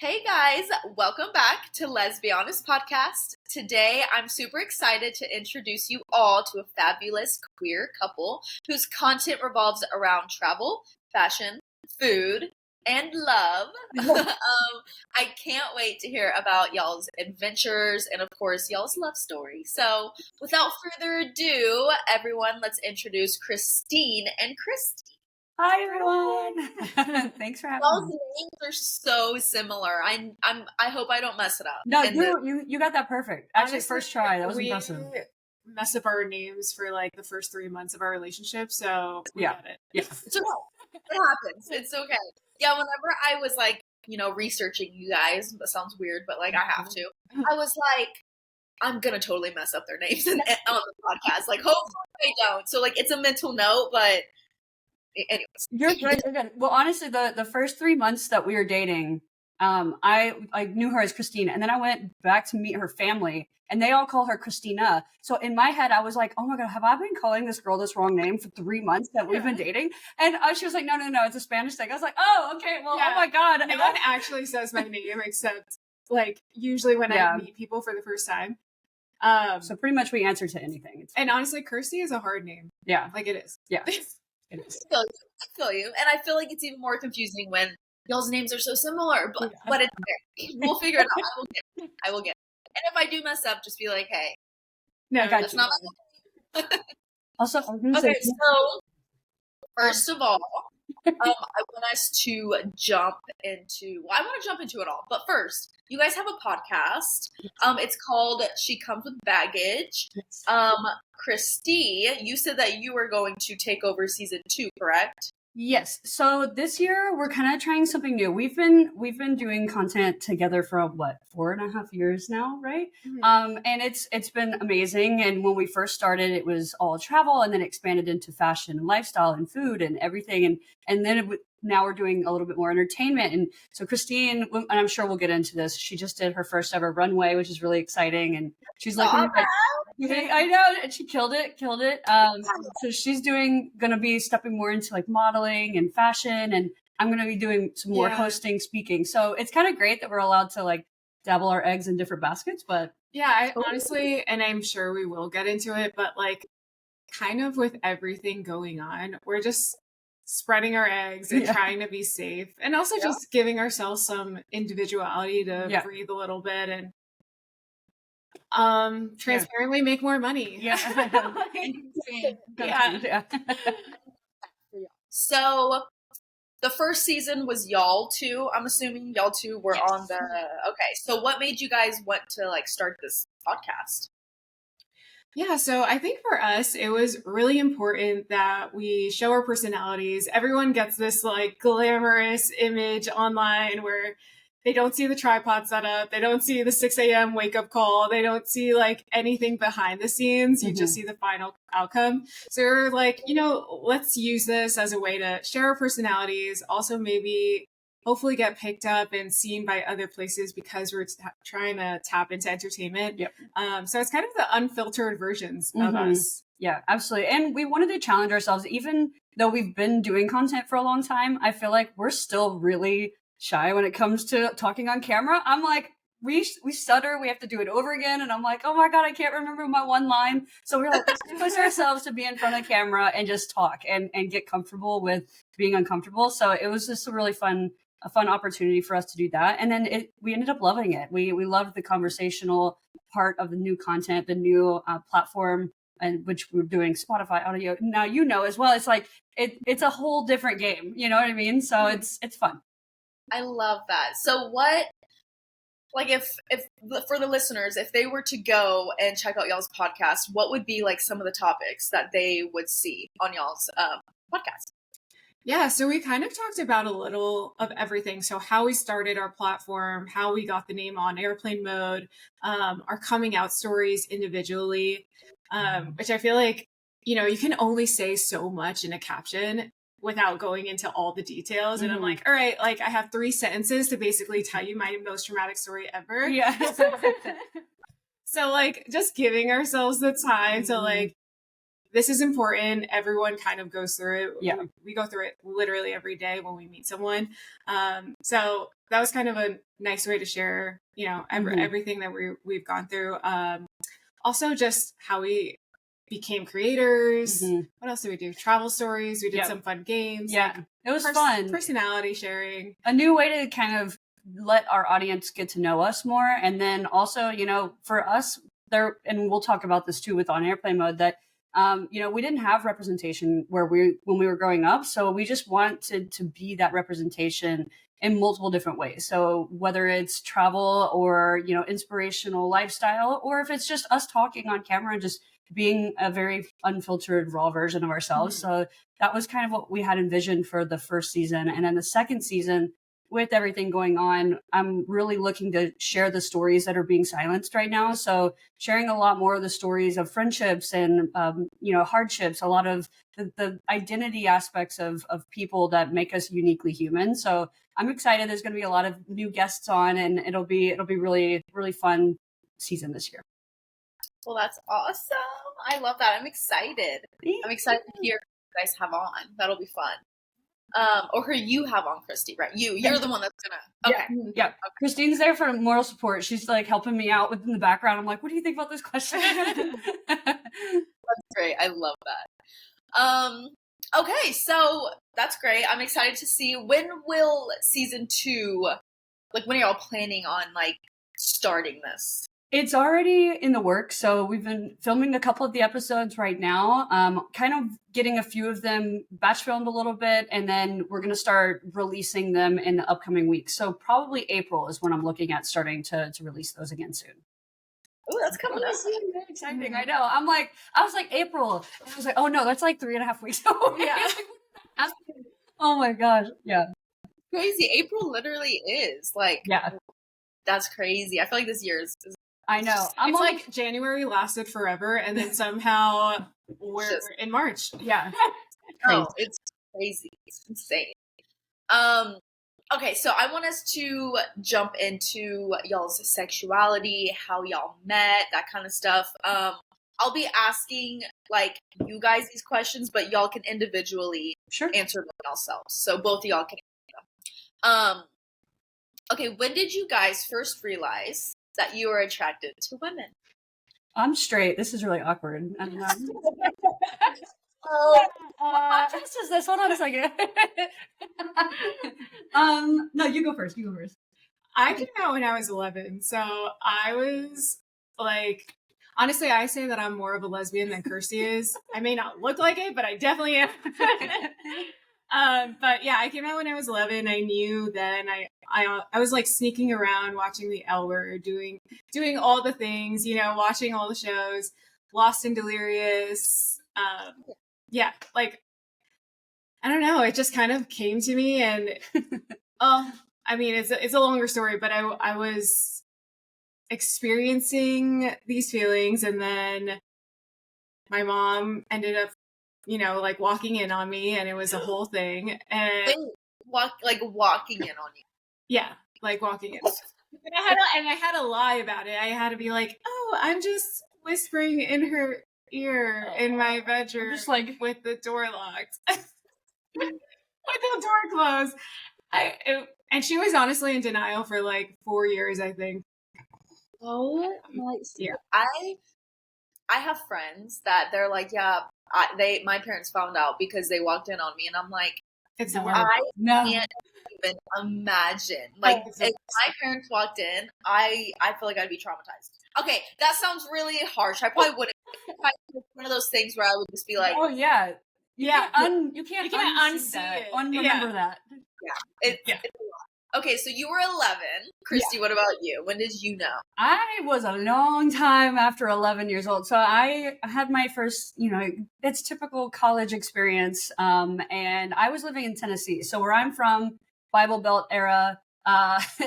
Hey guys, welcome back to Let's Be Honest podcast. Today I'm super excited to introduce you all to a fabulous queer couple whose content revolves around travel, fashion, food, and love. I can't wait to hear about y'all's adventures and of course y'all's love story. So without further ado, everyone, let's introduce Kirstie and Christine. Hi everyone! Thanks for having Y'all's me. names are so similar. I hope I don't mess it up. No, you got that perfect. Actually, Honestly, first try. That was we impressive. mess up our names for like the first 3 months of our relationship, so we got it. Yeah. It's okay. It happens. It's okay. Yeah, whenever I was like, researching you guys, that sounds weird, but like I have to. I was like, I'm gonna totally mess up their names on the podcast. Like, hopefully they don't. So like, it's a mental note, but anyways. You're good. Well, honestly, the first 3 months that we were dating, I knew her as Christine, and then I went back to meet her family, and they all call her Christina. So in my head, I was like, oh my God, have I been calling this girl this wrong name for 3 months that we've been dating? And she was like, no, it's a Spanish thing. I was like, oh, okay, well, oh my God. No one actually says my name except like usually when I meet people for the first time. So pretty much we answer to anything. And honestly, Kirstie is a hard name. Yeah. Like it is. Yeah. It is. I feel you. And I feel like it's even more confusing when y'all's names are so similar, but it's okay. We'll figure it out. I will get it. And if I do mess up, just be like, hey. No, that's not my Also, okay, so first of all, I want us to jump into I want to jump into it all. But first, you guys have a podcast. It's called She Comes with Baggage. Kirstie, you said that you were going to take over season 2, correct? Yes. So this year we're kind of trying something new. We've been doing content together for 4.5 years now, right? Mm-hmm. And it's been amazing. And when we first started, it was all travel, and then expanded into fashion and lifestyle and food and everything. And then now we're doing a little bit more entertainment. And so Christine, and I'm sure we'll get into this, she just did her first ever runway, which is really exciting. And she's like, I know, and she killed it. So she's gonna be stepping more into like modeling and fashion, and I'm gonna be doing some more hosting, speaking. So it's kind of great that we're allowed to like dabble our eggs in different baskets. But I honestly, and I'm sure we will get into it, but like kind of with everything going on, we're just spreading our eggs and trying to be safe, and also just giving ourselves some individuality to breathe a little bit and transparently make more money. So the first season was y'all two. I'm assuming y'all two were on the okay. So what made you guys want to like start this podcast? Yeah, so I think for us, it was really important that we show our personalities. Everyone gets this like glamorous image online where they don't see the tripod setup. They don't see the 6 a.m. wake up call. They don't see like anything behind the scenes. You just see the final outcome. So we're like, let's use this as a way to share our personalities. Also, maybe hopefully get picked up and seen by other places because we're trying to tap into entertainment. So it's kind of the unfiltered versions of us. Yeah, absolutely. And we wanted to challenge ourselves, even though we've been doing content for a long time. I feel like we're still really shy when it comes to talking on camera. I'm like, we stutter, we have to do it over again. And I'm like, oh my God, I can't remember my one line. So we're like, let's push ourselves to be in front of camera and just talk and get comfortable with being uncomfortable. So it was just a really fun opportunity for us to do that. And then we ended up loving it. We loved the conversational part of the new content, the new platform, and which we're doing Spotify audio. Now, as well, it's like, it's a whole different game. You know what I mean? So it's fun. I love that. So what, like if for the listeners, if they were to go and check out y'all's podcast, what would be like some of the topics that they would see on y'all's podcast? Yeah, so we kind of talked about a little of everything. So how we started our platform, how we got the name on airplane mode, our coming out stories individually, which I feel like, you can only say so much in a caption without going into all the details. And I'm like, all right, like I have 3 sentences to basically tell you my most traumatic story ever. Yeah. So like just giving ourselves the time to like this is important. Everyone kind of goes through it. Yeah. We go through it literally every day when we meet someone. So that was kind of a nice way to share, everything that we've gone through. Also just how we became creators. What else did we do? Travel stories. We did some fun games. Yeah. It was fun. Personality sharing. A new way to kind of let our audience get to know us more. And then also, for us there, and we'll talk about this too with On Airplane Mode, that we didn't have representation when we were growing up. So we just wanted to be that representation in multiple different ways. So whether it's travel or, inspirational lifestyle, or if it's just us talking on camera and just being a very unfiltered, raw version of ourselves. So that was kind of what we had envisioned for the first season. And then the second season, with everything going on, I'm really looking to share the stories that are being silenced right now. So sharing a lot more of the stories of friendships and, hardships, a lot of the identity aspects of people that make us uniquely human. So I'm excited. There's going to be a lot of new guests on, and it'll be really, really fun season this year. Well, that's awesome. I love that. I'm excited. I'm excited to hear who you guys have on. That'll be fun. Or who you have on, Kirstie, right? You're the one that's gonna. Okay. Yeah. Okay. Christine's there for moral support. She's like helping me out in the background. I'm like, what do you think about this question? That's great. I love that. Okay, so that's great. I'm excited to see, when will season 2, when are y'all planning on starting this? It's already in the works. So we've been filming a couple of the episodes right now, kind of getting a few of them batch filmed a little bit, and then we're going to start releasing them in the upcoming weeks. So probably April is when I'm looking at starting to release those again soon. Oh, that's coming up. Very exciting. I know. I was like April. And I was like, oh no, that's 3.5 weeks away. Yeah. Oh my gosh. Yeah. Crazy. April literally is yeah. That's crazy. I feel like this year is I know. It's like January lasted forever, and then somehow we're in March. Yeah. It's crazy. It's insane. Okay, so I want us to jump into y'all's sexuality, how y'all met, that kind of stuff. I'll be asking you guys these questions, but y'all can individually answer them yourselves. So both of y'all can answer them. Okay, when did you guys first realize that you were attracted to women? I'm straight. This is really awkward. I don't know. What podcast is this? Hold on a second. No, you go first. I came out when I was 11. So I was honestly, I say that I'm more of a lesbian than Kirstie is. I may not look like it, but I definitely am. But yeah, I came out when I was 11. I knew then. I was sneaking around, watching the L Word, doing all the things, watching all the shows, Lost and Delirious. Yeah, I don't know. It just kind of came to me, and it's a longer story, but I was experiencing these feelings, and then my mom ended up walking in on me, and it was a whole thing. And walking in on you. Yeah, walking in. And I had to lie about it. I had to be like, oh, I'm just whispering in her ear in my bedroom, just with the door locked, with the door closed. And she was honestly in denial for 4 years, I think. Oh my! Yeah. I have friends that they're like, yeah, my parents found out because they walked in on me, and I'm like, it's I can't even imagine. If my parents walked in, I feel like I'd be traumatized. Okay, that sounds really harsh. I probably wouldn't. One of those things where I would just be like, oh yeah, you can't unsee that. it. Unremember that. Yeah, it's a lot. Okay, so you were 11. Kirstie, what about you? When did you know? I was a long time after 11 years old. So I had my first, it's typical college experience. And I was living in Tennessee. So where I'm from, Bible Belt era,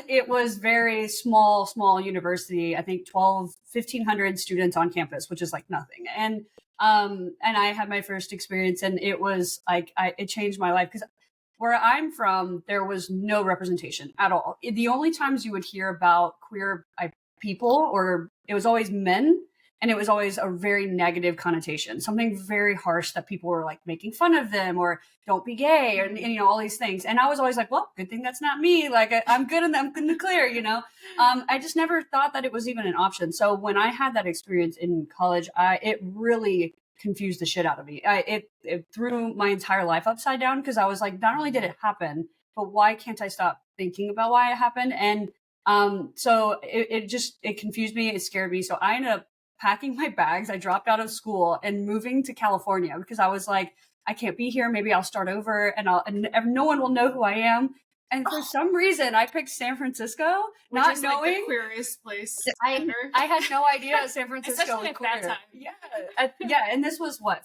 it was very small university. I think 1,500 students on campus, which is nothing. And I had my first experience, and it was it changed my life, because where I'm from, there was no representation at all. The only times you would hear about queer people, or it was always men, And it was always a very negative connotation, something very harsh that people were like making fun of them or don't be gay and you know, all these things. And I was always like, well, good thing that's not me. Like I'm good in the clear, you know? I just never thought that it was even an option. So when I had that experience in college, it really confused the shit out of me. It threw my entire life upside down because I was like, not only did it happen, but why can't I stop thinking about why it happened? And so it confused me. It scared me. So I ended up packing my bags. I dropped out of school and moving to California because I was like, I can't be here. Maybe I'll start over and no one will know who I am. And for some reason, I picked San Francisco, which not is knowing like the queerest place. I had no idea San Francisco was at queer. that time. Yeah, and this was what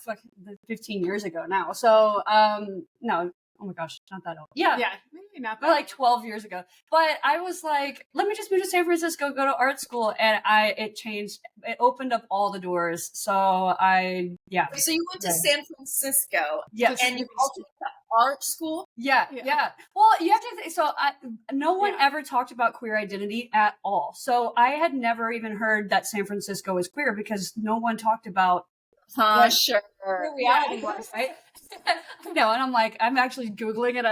15 years ago now. So no, oh my gosh, not that old. Yeah, maybe not that but like 12 years ago. But I was like, let me just move to San Francisco, go to art school, and it changed. It opened up all the doors. So So you went to San Francisco, and you also went to art school. Yeah. Well, you have to think. So no one ever talked about queer identity at all. So I had never even heard that San Francisco was queer because no one talked about. Sure. Reality was, right? No, and I'm like, I'm actually Googling it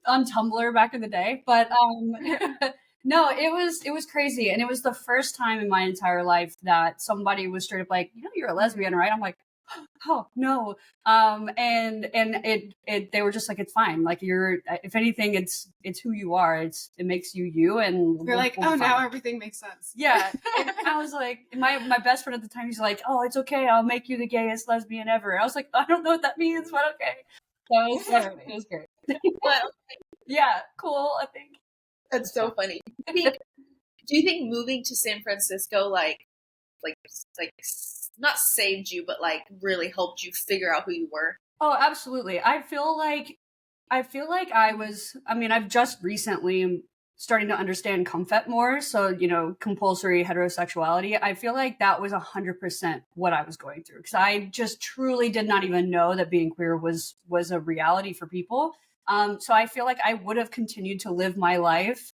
on Tumblr back in the day. But no, it was crazy. And it was the first time in my entire life that somebody was straight up like, you know, you're a lesbian, right? I'm like, oh no. And they were just like, it's fine. Like if anything, it's who you are. It makes you you. And you're like, oh, now everything makes sense. Yeah. And I was like, my best friend at the time, he's like, oh, it's okay. I'll make you the gayest lesbian ever. I was like, I don't know what that means, but okay. So it was great. Well, yeah. Cool. I think that's so funny. Do you think moving to San Francisco, like not saved you, but like really helped you figure out who you were? Oh, absolutely. I feel like I've just recently starting to understand comfet more. So, you know, compulsory heterosexuality. I feel like that was 100% what I was going through because I just truly did not even know that being queer was a reality for people. So I feel like I would have continued to live my life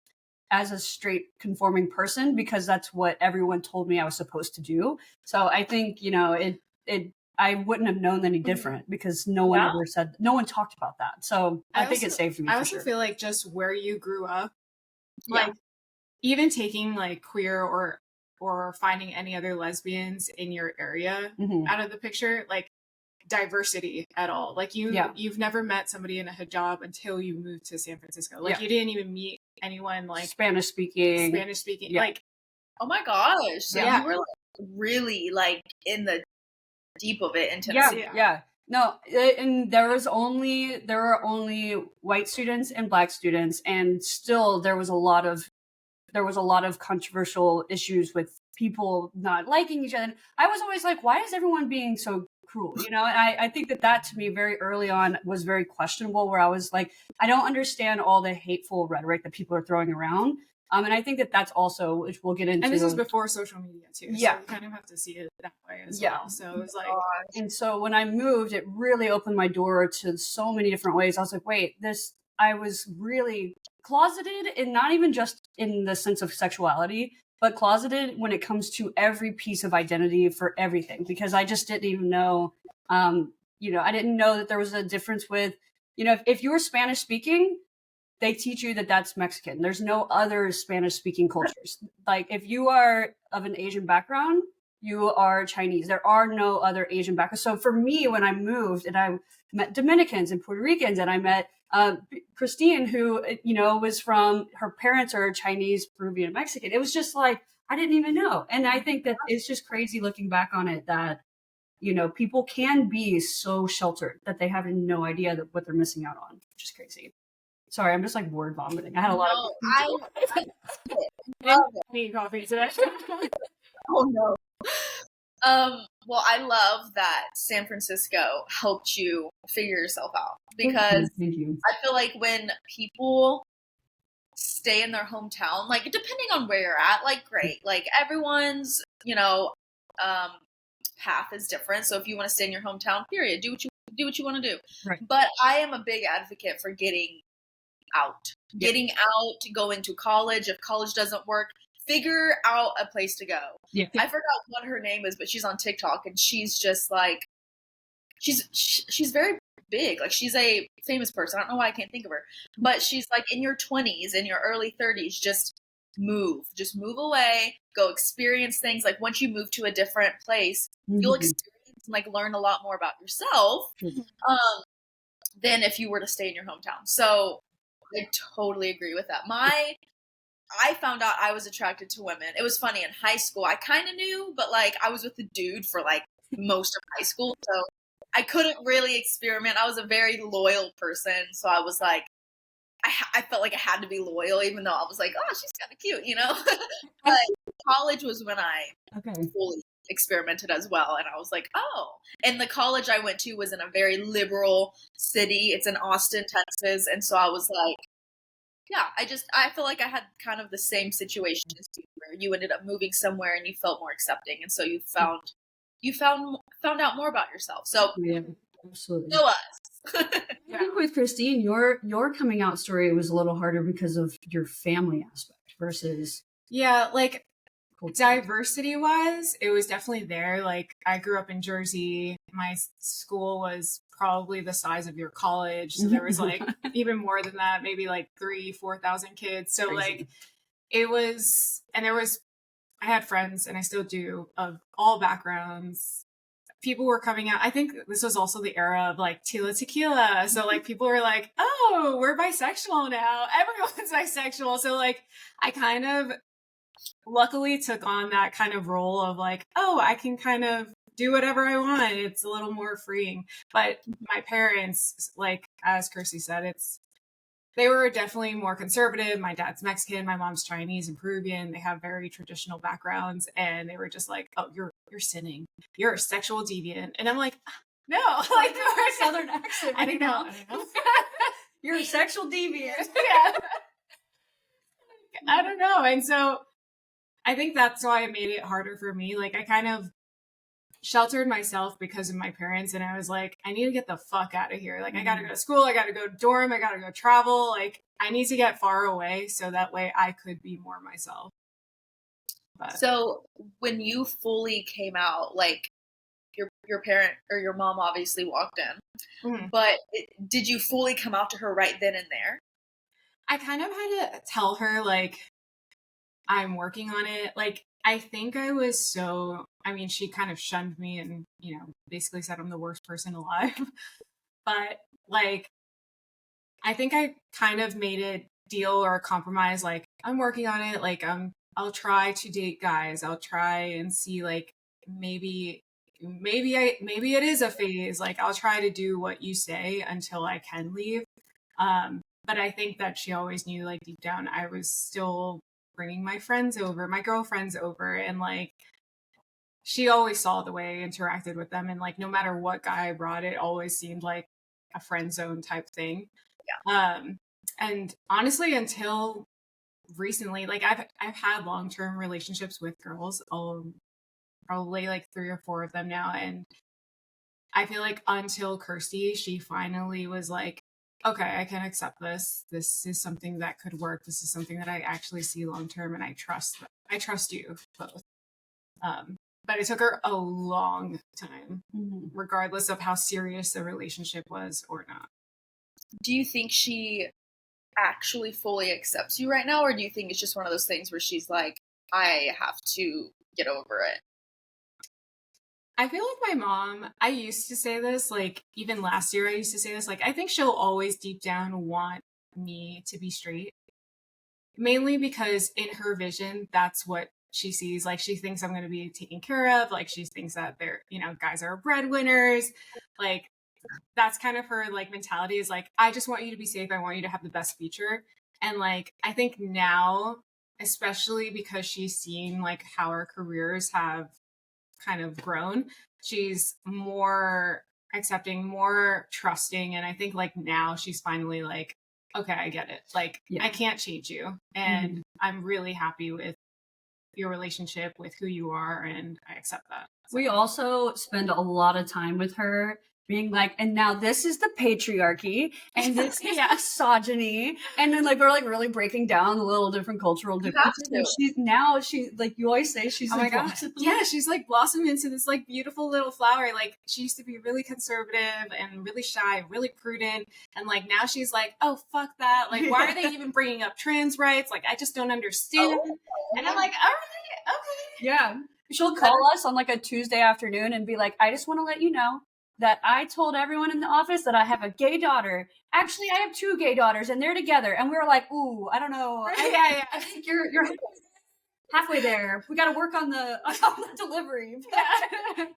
as a straight conforming person because that's what everyone told me I was supposed to do. So I think, you know, I wouldn't have known any different because no one talked about that. So I think it saved me. I also feel like just where you grew up, like even taking like queer or finding any other lesbians in your area out of the picture, like diversity at all. Like you've never met somebody in a hijab until you moved to San Francisco. Like you didn't even meet anyone like Spanish speaking. Like, oh my gosh. So you were like really like in the deep of it in Tennessee. Yeah. No, and there were only white students and black students, and still there was a lot of controversial issues with people not liking each other. And I was always like, why is everyone being so cruel? You know, and I think that to me very early on was very questionable, where I was like, I don't understand all the hateful rhetoric that people are throwing around. And I think that's also, which we'll get into. And this is before social media too. Yeah. So you kind of have to see it that way as well. So it was like, and so when I moved, it really opened my door to so many different ways. I was like, wait, I was really closeted, and not even just in the sense of sexuality, but closeted when it comes to every piece of identity for everything, because I just didn't even know, you know, I didn't know that there was a difference with, you know, if you were Spanish speaking, they teach you that that's Mexican. There's no other Spanish speaking cultures. Like if you are of an Asian background, you are Chinese. There are no other Asian backgrounds. So for me, when I moved and I met Dominicans and Puerto Ricans, and I met Christine, who, you know, was from, her parents are Chinese, Peruvian, Mexican. It was just like, I didn't even know. And I think that it's just crazy looking back on it that, you know, people can be so sheltered that they have no idea that what they're missing out on, which is crazy. Sorry, I'm just like word vomiting. I had a lot I need coffee today. Oh no. Well, I love that San Francisco helped you figure yourself out, because Thank you. I feel like when people stay in their hometown, like depending on where you're at, like great, like everyone's, you know, path is different. So if you want to stay in your hometown, period, do what you want to do. Right. But I am a big advocate for getting out, going to college. If college doesn't work, figure out a place to go. Yeah. I forgot what her name is, but she's on TikTok, and she's just like, she's very big. Like, she's a famous person. I don't know why I can't think of her, but she's like in your 20s, in your early 30s, just move away, go experience things. Like, once you move to a different place, you'll experience and like learn a lot more about yourself than if you were to stay in your hometown. So I totally agree with that. I found out I was attracted to women. It was funny, in high school I kind of knew, but like I was with the dude for like most of high school, so I couldn't really experiment. I was a very loyal person, so I was like, I felt like I had to be loyal, even though I was like, oh, she's kind of cute, you know? But college was when I fully experimented as well, and I was like, oh. And the college I went to was in a very liberal city. It's in Austin, Texas, and so I was like, yeah, I feel like I had kind of the same situation as you, where you ended up moving somewhere and you felt more accepting, and so you found out more about yourself. So yeah, absolutely. Go us. I think with Christine, your coming out story was a little harder because of your family aspect versus like diversity wise, it was definitely there. Like, I grew up in Jersey. My school was probably the size of your college, so there was like even more than that, maybe like 3,000-4,000 kids. So crazy. Like, it was, and there was, I had friends, and I still do, of all backgrounds. People were coming out. I think this was also the era of like Tila Tequila. So like people were like, oh, we're bisexual now. Everyone's bisexual. So like I kind of luckily took on that kind of role of like, oh, I can kind of do whatever I want. It's a little more freeing. But my parents, like, as Kirstie said, they were definitely more conservative. My dad's Mexican, my mom's Chinese and Peruvian. They have very traditional backgrounds, and they were just like, "Oh, you're sinning. You're a sexual deviant." And I'm like, "No, like you're a Southern accent." I don't know. You're a sexual deviant. Yeah. I don't know. And so I think that's why it made it harder for me. Like, I kind of sheltered myself because of my parents, and I was like, I need to get the fuck out of here. Like, I gotta go to school, I gotta go dorm, I gotta go travel. Like, I need to get far away so that way I could be more myself. But. So when you fully came out, like, your parent or your mom obviously walked in, but did you fully come out to her right then and there? I kind of had to tell her, like, I'm working on it. Like, I think I was she kind of shunned me and, basically said I'm the worst person alive. But, like, I think I kind of made a deal or a compromise. Like, I'm working on it. Like, I'll try to date guys. I'll try and see, like, maybe it is a phase. Like, I'll try to do what you say until I can leave. But I think that she always knew, like, deep down, I was still bringing my girlfriends over, and like she always saw the way I interacted with them, and like no matter what guy I brought, it always seemed like a friend zone type thing. Yeah. And honestly, until recently, like I've had long-term relationships with girls, probably like 3 or 4 of them now, and I feel like until Kirstie, she finally was like, okay, I can accept this. This is something that could work. This is something that I actually see long term, and I trust you both. But it took her a long time, regardless of how serious the relationship was or not. Do you think she actually fully accepts you right now, or do you think it's just one of those things where she's like, I have to get over it? I feel like my mom, I used to say this, like, even last year I used to say this, like, I think she'll always deep down want me to be straight. Mainly because in her vision, that's what she sees. Like, she thinks I'm going to be taken care of. Like, she thinks that guys are breadwinners. Like, that's kind of her, like, mentality is like, I just want you to be safe. I want you to have the best future. And, like, I think now, especially because she's seen, like, how our careers have kind of grown, she's more accepting, more trusting, and I think like now she's finally like, okay, I get it. Like, I can't change you, and I'm really happy with your relationship, with who you are, and I accept that. We also spend a lot of time with her being like, and now this is the patriarchy, and this is misogyny, and then like we're like really breaking down the little different cultural differences. And she's like, you always say she's oh like, my God. Yeah, she's like blossomed into this like beautiful little flower. Like she used to be really conservative and really shy, really prudent, and like now she's like, oh fuck that, like why are they even bringing up trans rights? Like I just don't understand. And I'm like, all right, okay, yeah. She'll call us on like a Tuesday afternoon and be like, I just want to let you know that I told everyone in the office that I have a gay daughter. Actually, I have 2 gay daughters and they're together. And we were like, ooh, I don't know. I think you're halfway there. We got to work on the delivery.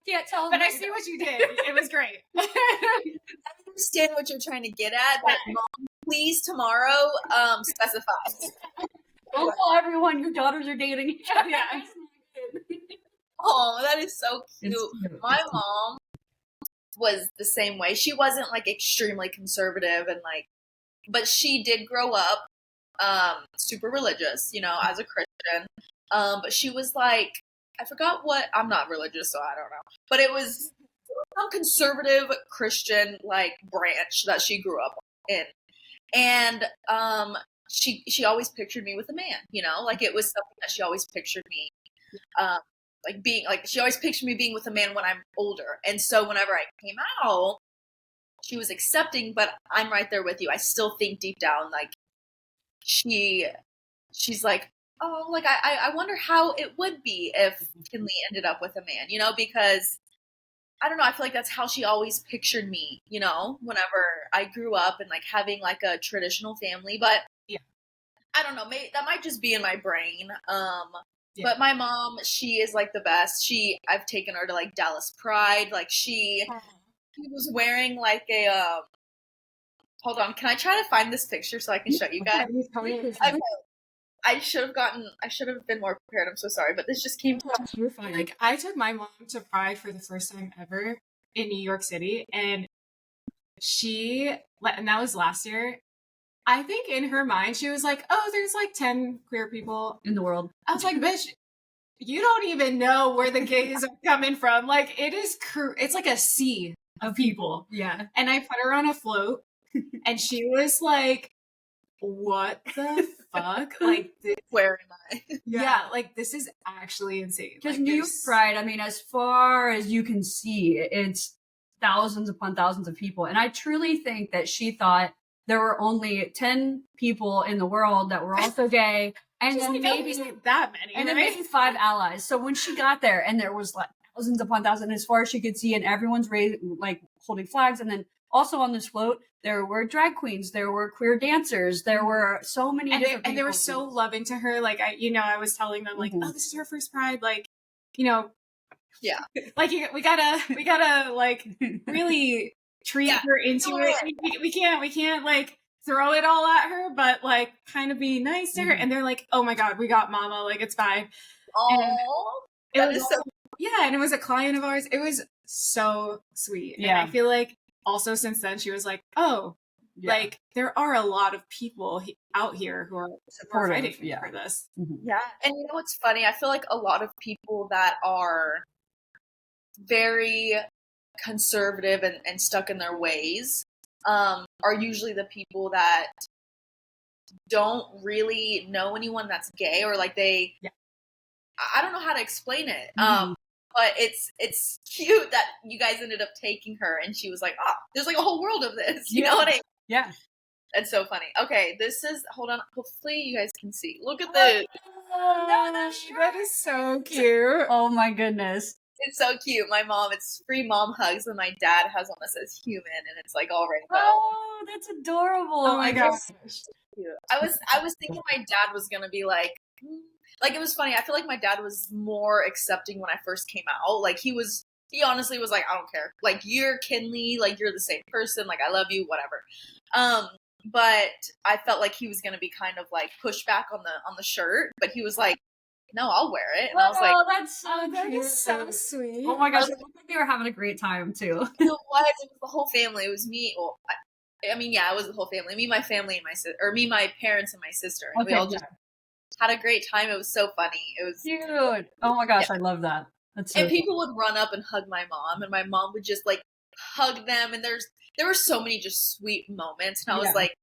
Can't tell. But I see what you did. It was great. I understand what you're trying to get at, but Mom, please tomorrow specify. Don't tell everyone your daughters are dating each other. Yeah. Oh, that is so cute. My mom was the same way. She wasn't like extremely conservative and like, but she did grow up super religious, you know, as a Christian. But she was like, I forgot what, I'm not religious, so I don't know. But it was some conservative Christian like branch that she grew up in. And she always pictured me with a man, you know, like it was something that she always pictured me like being like, she always pictured me being with a man when I'm older. And so whenever I came out, she was accepting, but I'm right there with you. I still think deep down, like she's like, oh, like I wonder how it would be if Kinley ended up with a man, you know, because I don't know, I feel like that's how she always pictured me, you know, whenever I grew up and like having like a traditional family. But yeah, I don't know, maybe that might just be in my brain. But my mom, she is like the best. I've taken her to like Dallas Pride. Like she was wearing like a, hold on, can I try to find this picture so I can show you guys? Okay. I should have been more prepared. I'm so sorry, but this just came to me. You're fine. Like I took my mom to Pride for the first time ever in New York City, and and that was last year. I think in her mind, she was like, oh, there's like 10 queer people in the world. I was like, bitch, you don't even know where the gays are coming from. Like, it's like a sea of people. Yeah. And I put her on a float, and she was like, what the fuck? Like, where am I? Yeah, like, this is actually insane. Because like, New York Pride, I mean, as far as you can see, it's thousands upon thousands of people. And I truly think that she thought there were only 10 people in the world that were also gay, and then maybe that many, and then maybe 5 allies. So when she got there, and there was like thousands upon thousands, as far as she could see, and everyone's like holding flags, and then also on this float, there were drag queens, there were queer dancers, there were so many different people. And they were so loving to her. Like I was telling them like, oh, this is her first Pride, like, you know, yeah, like we gotta like really treat her into it. We can't like throw it all at her, but like kind of be nice to her. And they're like, oh my God, we got mama, like it's fine. Oh, that is so. Yeah, and it was a client of ours. It was so sweet. Yeah, and I feel like also since then she was like, oh, like there are a lot of people out here who are fighting for this. Yeah, and you know what's funny? I feel like a lot of people that are very conservative and stuck in their ways are usually the people that don't really know anyone that's gay, or like I don't know how to explain it. But it's cute that you guys ended up taking her, and she was like, oh, there's like a whole world of this. You know what I mean? Yeah. It's so funny. Okay, this is, hold on, hopefully you guys can see. Look at this. That is so cute. Oh my goodness. It's so cute. My mom, it's free mom hugs, and my dad has one that says human, and it's like all rainbow. Oh, that's adorable. Oh my gosh. I was thinking my dad was gonna be like it was funny. I feel like my dad was more accepting when I first came out. Like he honestly was like, I don't care. Like you're Kinley, like you're the same person. Like I love you, whatever. But I felt like he was gonna be kind of like pushed back on the shirt, but he was like, no, I'll wear it. And I was like, that's so cute. That is so sweet. Oh my gosh, it looked like they were having a great time too. It was the whole family. It was me. Well, I mean, yeah, it was the whole family. Me, my family, and my sister, or me, my parents, and my sister. And we all just had a great time. It was so funny. It was cute. Oh my gosh, I love that. That's so and people would run up and hug my mom, and my mom would just like hug them, and there were so many just sweet moments, and I was like,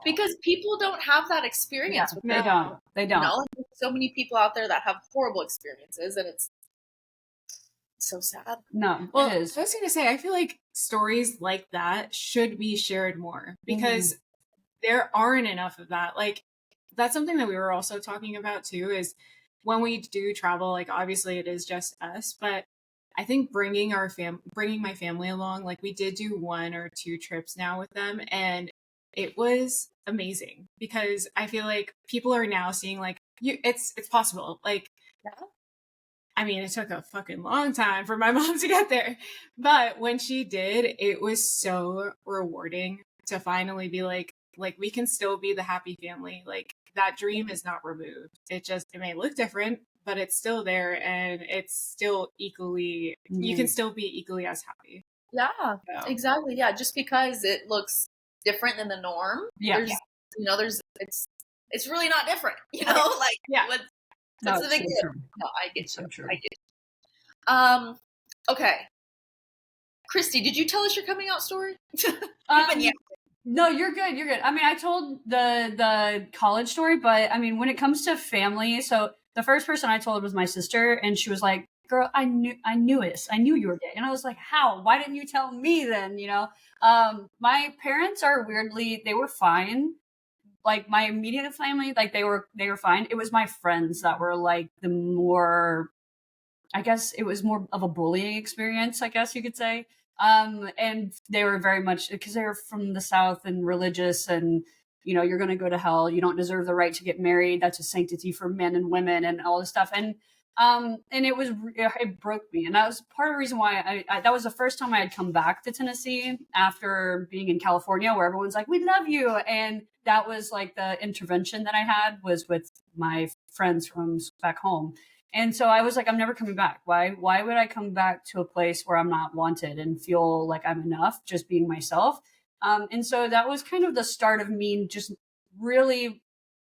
because people don't have that experience with them. They don't. Like, there's so many people out there that have horrible experiences, and it's so sad. No, well, it is. I was going to say, I feel like stories like that should be shared more because there aren't enough of that. Like, that's something that we were also talking about too, is when we do travel, like obviously it is just us, but I think bringing my family along, like we did do 1 or 2 trips now with them, and it was amazing because I feel like people are now seeing like it's possible. Like, I mean, it took a fucking long time for my mom to get there, but when she did, it was so rewarding to finally be like we can still be the happy family. Like, that dream is not removed. It may look different, but it's still there, and it's still equally, you can still be equally as happy. Yeah, exactly. Yeah, just because it looks different than the norm. It's really not different, like, what's the big deal? No, I get you. I get you. Okay. Kirstie, did you tell us your coming out story? No, you're good. You're good. I mean, I told the college story, but I mean, when it comes to family, so the first person I told was my sister, and she was like, "Girl, I knew this. I knew you were gay." And I was like, "How? Why didn't you tell me then?" My parents are weirdly, they were fine. Like, my immediate family, like they were fine. It was my friends that were like the more, I guess it was more of a bullying experience, I guess you could say. And they were very much, because they were from the South and religious, and you're going to go to hell. You don't deserve the right to get married. That's a sanctity for men and women and all this stuff. And it broke me. And that was part of the reason why that was the first time I had come back to Tennessee after being in California, where everyone's like, "We love you." And that was like the intervention that I had was with my friends from back home. And so I was like, I'm never coming back. Why would I come back to a place where I'm not wanted and feel like I'm enough just being myself? And so that was kind of the start of me just really, it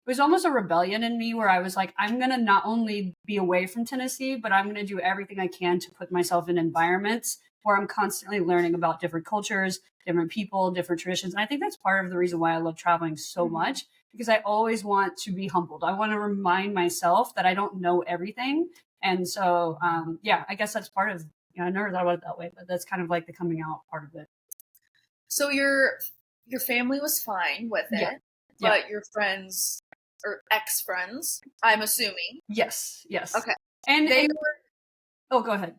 was almost a rebellion in me where I was like, I'm going to not only be away from Tennessee, but I'm going to do everything I can to put myself in environments where I'm constantly learning about different cultures, different people, different traditions. And I think that's part of the reason why I love traveling so much, because I always want to be humbled. I want to remind myself that I don't know everything. And so, I guess that's part of, I never thought about it that way, but that's kind of like the coming out part of it. So your family was fine with it, but your friends or ex-friends, I'm assuming. Yes. Okay. And they were... Oh, go ahead.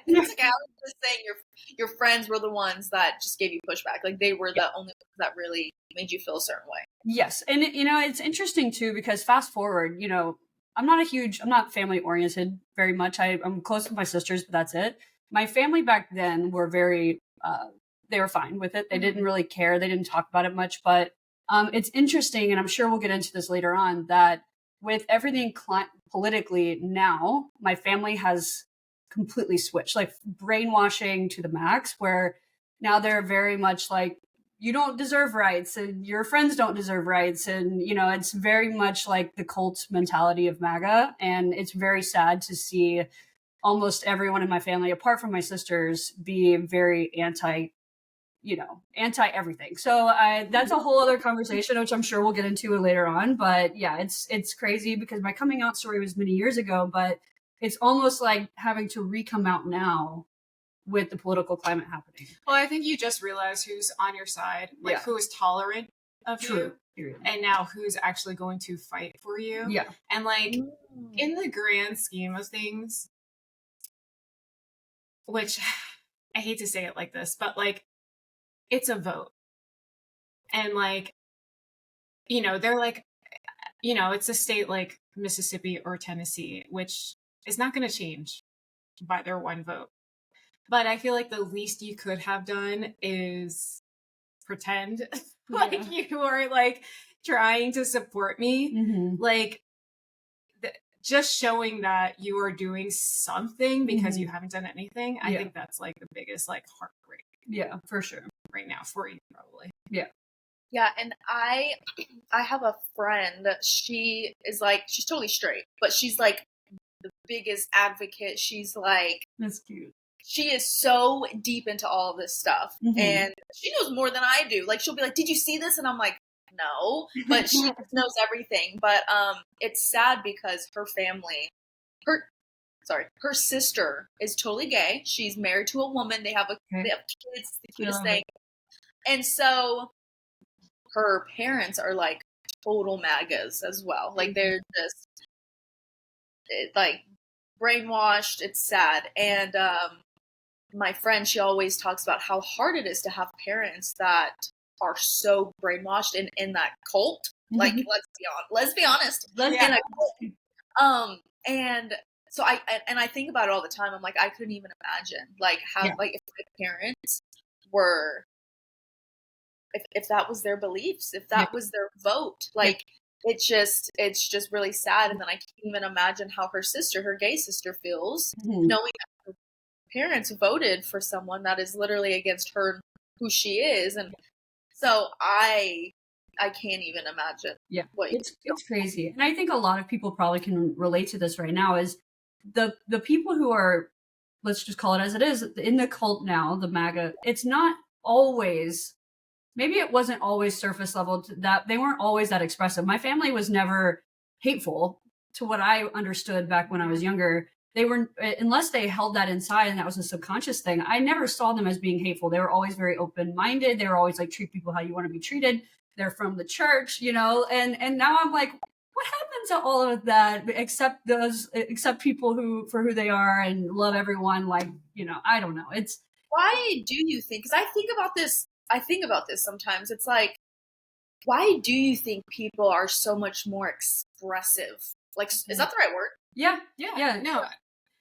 It's like I was just saying your friends were the ones that just gave you pushback. Like, they were the only ones that really made you feel a certain way. Yes. And, it's interesting, too, because fast forward, I'm not family oriented very much. I'm close with my sisters, but that's it. My family back then were very, they were fine with it. They didn't really care. They didn't talk about it much. But it's interesting, and I'm sure we'll get into this later on, that with everything politically now, my family has completely switched, like brainwashing to the max, where now they're very much like, you don't deserve rights and your friends don't deserve rights. And, it's very much like the cult mentality of MAGA. And it's very sad to see almost everyone in my family, apart from my sisters, be very anti everything. So that's a whole other conversation, which I'm sure we'll get into later on. But yeah, it's crazy because my coming out story was many years ago, but it's almost like having to re-come out now with the political climate happening. Well, I think you just realize who's on your side, like who is tolerant of you, and now who's actually going to fight for you. Yeah. And like in the grand scheme of things, which I hate to say it like this, but like it's a vote. And like, they're like, it's a state like Mississippi or Tennessee, which is not going to change by their one vote. But I feel like the least you could have done is pretend like you are like trying to support me. Like just showing that you are doing something because you haven't done anything. I think that's like the biggest like heartbreak. Yeah, for sure. Right now for you probably. Yeah, and I have a friend. She is like, she's totally straight, but she's like the biggest advocate. She's like, that's cute. she is so deep into all of this stuff, and she knows more than I do. Like, she'll be like, "Did you see this?" And I'm like, "No," but she knows everything. But it's sad because her family, her sister is totally gay. She's married to a woman. They have kids, the cutest thing. And so her parents are like total MAGAs as well. Like, they're just like brainwashed. It's sad. And my friend, she always talks about how hard it is to have parents that are so brainwashed and in that cult. Like, let's be honest, in a cult. And so I think about it all the time. I'm like, I couldn't even imagine like how like if my parents were, if that was their beliefs, if that was their vote, like it's just really sad. And then I can't even imagine how her gay sister feels, knowing that her parents voted for someone that is literally against her, who she is. And so I can't even imagine. What it's crazy. And I think a lot of people probably can relate to this right now, is the people who are, let's just call it as it is, in the cult now, the MAGA, it's not always, maybe it wasn't always surface level, that they weren't always that expressive. My family was never hateful, to what I understood back when I was younger. They were, unless they held that inside and that was a subconscious thing, I never saw them as being hateful. They were always very open-minded. They were always like, treat people how you want to be treated. They're from the church, you know, and now I'm like, what happened to all of that, except people for who they are and love everyone? Like, you know, I don't know. It's, why do you think, because I think about this sometimes. It's like, why do you think people are so much more expressive? Like, is that the right word? Yeah. No.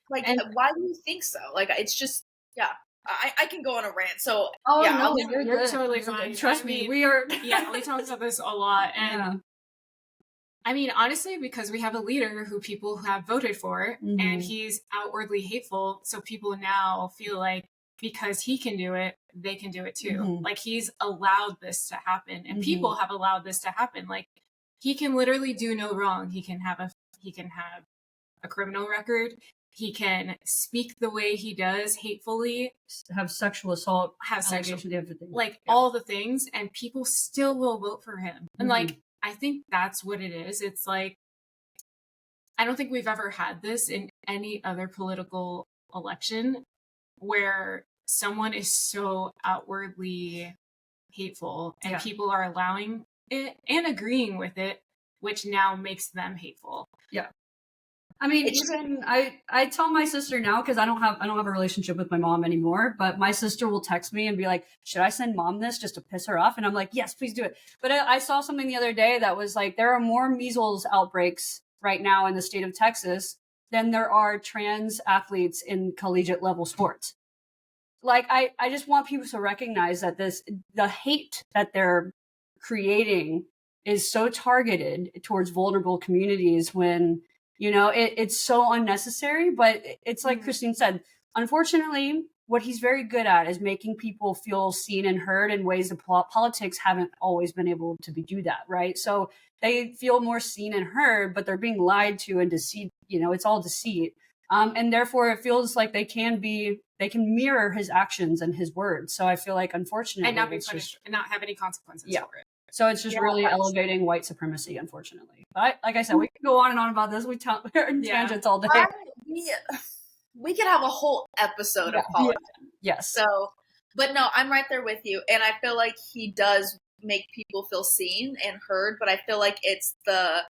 Like, why do you think so? Like, it's just, I can go on a rant. So, you're totally fine. Trust me, we are. We talk about this a lot. And I mean, honestly, because we have a leader who people have voted for, and he's outwardly hateful. So people now feel like because he can do it, they can do it too. Like, he's allowed this to happen, and people have allowed this to happen. Like, he can literally do no wrong. He can have a criminal record. He can speak the way he does, hatefully, have sexual assault, all the things, and people still will vote for him. And like, I think that's what it is. It's like, I don't think we've ever had this in any other political election where someone is so outwardly hateful and people are allowing it and agreeing with it, which now makes them hateful. Yeah. I mean, even I tell my sister now, because I don't have a relationship with my mom anymore, but my sister will text me and be like, should I send mom this just to piss her off? And I'm like, yes, please do it. But I saw something the other day that was like, there are more measles outbreaks right now in the state of Texas than there are trans athletes in collegiate level sports. Like, I just want people to recognize that the hate that they're creating is so targeted towards vulnerable communities, when, you know, it's so unnecessary. But it's like Christine said, unfortunately, what he's very good at is making people feel seen and heard in ways that politics haven't always been able to do that, right? So they feel more seen and heard, but they're being lied to and deceived. You know, it's all deceit. And therefore, it feels like they can mirror his actions and his words. So I feel like, unfortunately, and not be punished and not have any consequences for it. So it's just really elevating white supremacy, unfortunately. But like I said, we can go on and on about this. We're in tangents all day. We could have a whole episode of politics. Yes. So, but no, I'm right there with you. And I feel like he does make people feel seen and heard, but I feel like it's the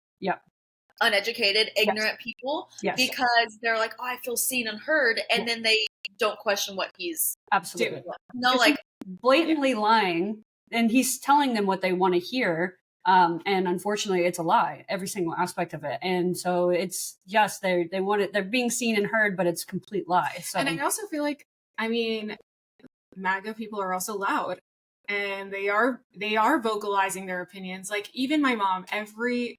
uneducated, ignorant people, because they're like, oh, I feel seen and heard. And then they don't question what he's doing. No, like, blatantly lying. And he's telling them what they want to hear. And unfortunately, it's a lie, every single aspect of it. And so it's, yes, they want it. They're being seen and heard, but it's a complete lie. So. And I also feel like, I mean, MAGA people are also loud, and they are vocalizing their opinions. Like, even my mom, I feel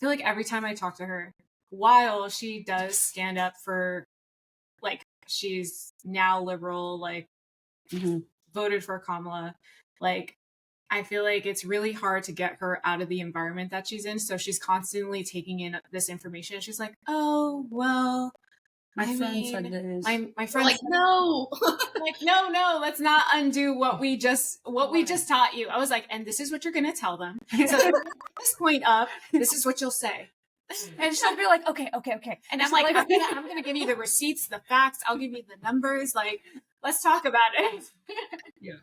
like every time I talk to her, while she does stand up for, like, she's now liberal, like, voted for Kamala, like, I feel like it's really hard to get her out of the environment that she's in. So she's constantly taking in this information. She's like, oh, well, My friend said this. My friend like, no. like, no, let's not undo what we just taught you. I was like, and this is what you're gonna tell them. So from this point up, this is what you'll say. And she'll be like, okay. And I'm like, I'm gonna give you the receipts, the facts, I'll give you the numbers, like, let's talk about it. Yeah.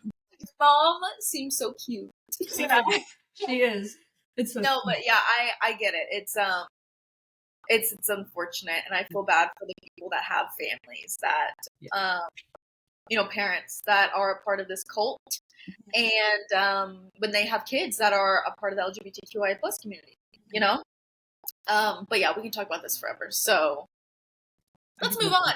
Mom seems so cute. She is. It's so no, cute. but yeah, I get it. It's unfortunate, and I feel bad for the people that have families that, parents that are a part of this cult, and when they have kids that are a part of the LGBTQIA plus community, But yeah, we can talk about this forever. So let's move on.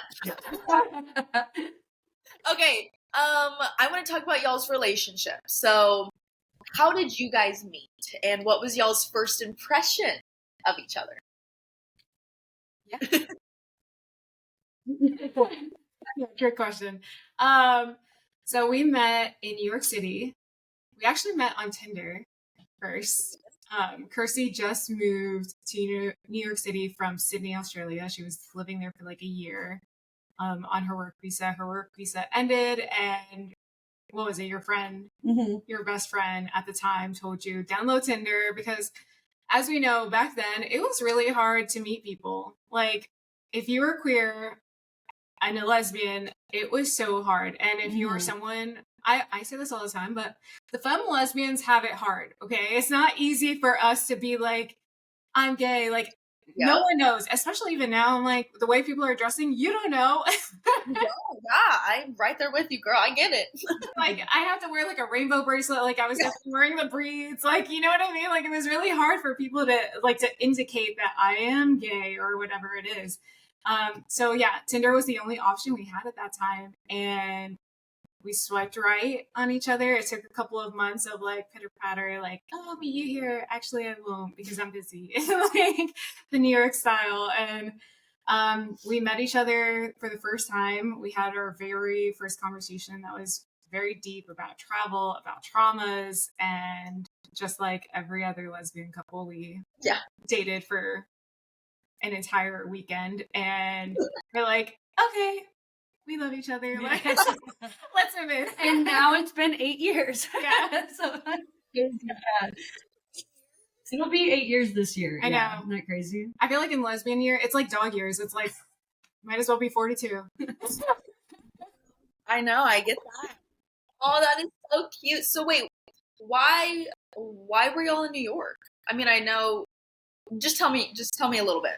Okay. I want to talk about y'all's relationship. So how did you guys meet? And what was y'all's first impression of each other? Yeah. Good question. So we met in New York City. We actually met on Tinder first. Kirstie just moved to New York City from Sydney, Australia. She was living there for like a year on her work visa. Her work visa ended, and what was it? Your friend, your best friend at the time told you download Tinder because, as we know, back then it was really hard to meet people. Like, if you were queer and a lesbian, it was so hard. And if you were someone, I say this all the time, but the femme lesbians have it hard, okay? It's not easy for us to be like, I'm gay. Like, no one knows, especially even now. I'm like, the way people are dressing, you don't know. I'm right there with you, girl. I get it. Like, I have to wear like a rainbow bracelet. Like, I was definitely wearing the braids. Like, you know what I mean? Like, it was really hard for people to indicate that I am gay or whatever it is. So yeah, Tinder was the only option we had at that time. And we swiped right on each other. It took a couple of months of like pitter patter, like, oh, I'll meet you here. Actually, I won't because I'm busy. Like the New York style. And we met each other for the first time. We had our very first conversation that was very deep about travel, about traumas, and just like every other lesbian couple, we dated for an entire weekend. And we're like, okay, we love each other. Like, let's move in. And now it's been 8 years. Yeah. So it'll be 8 years this year. I know. Isn't that crazy? I feel like in lesbian year, it's like dog years. It's like, might as well be 42. I know. I get that. Oh, that is so cute. So wait, why were y'all in New York? I mean, I know. Just tell me a little bit.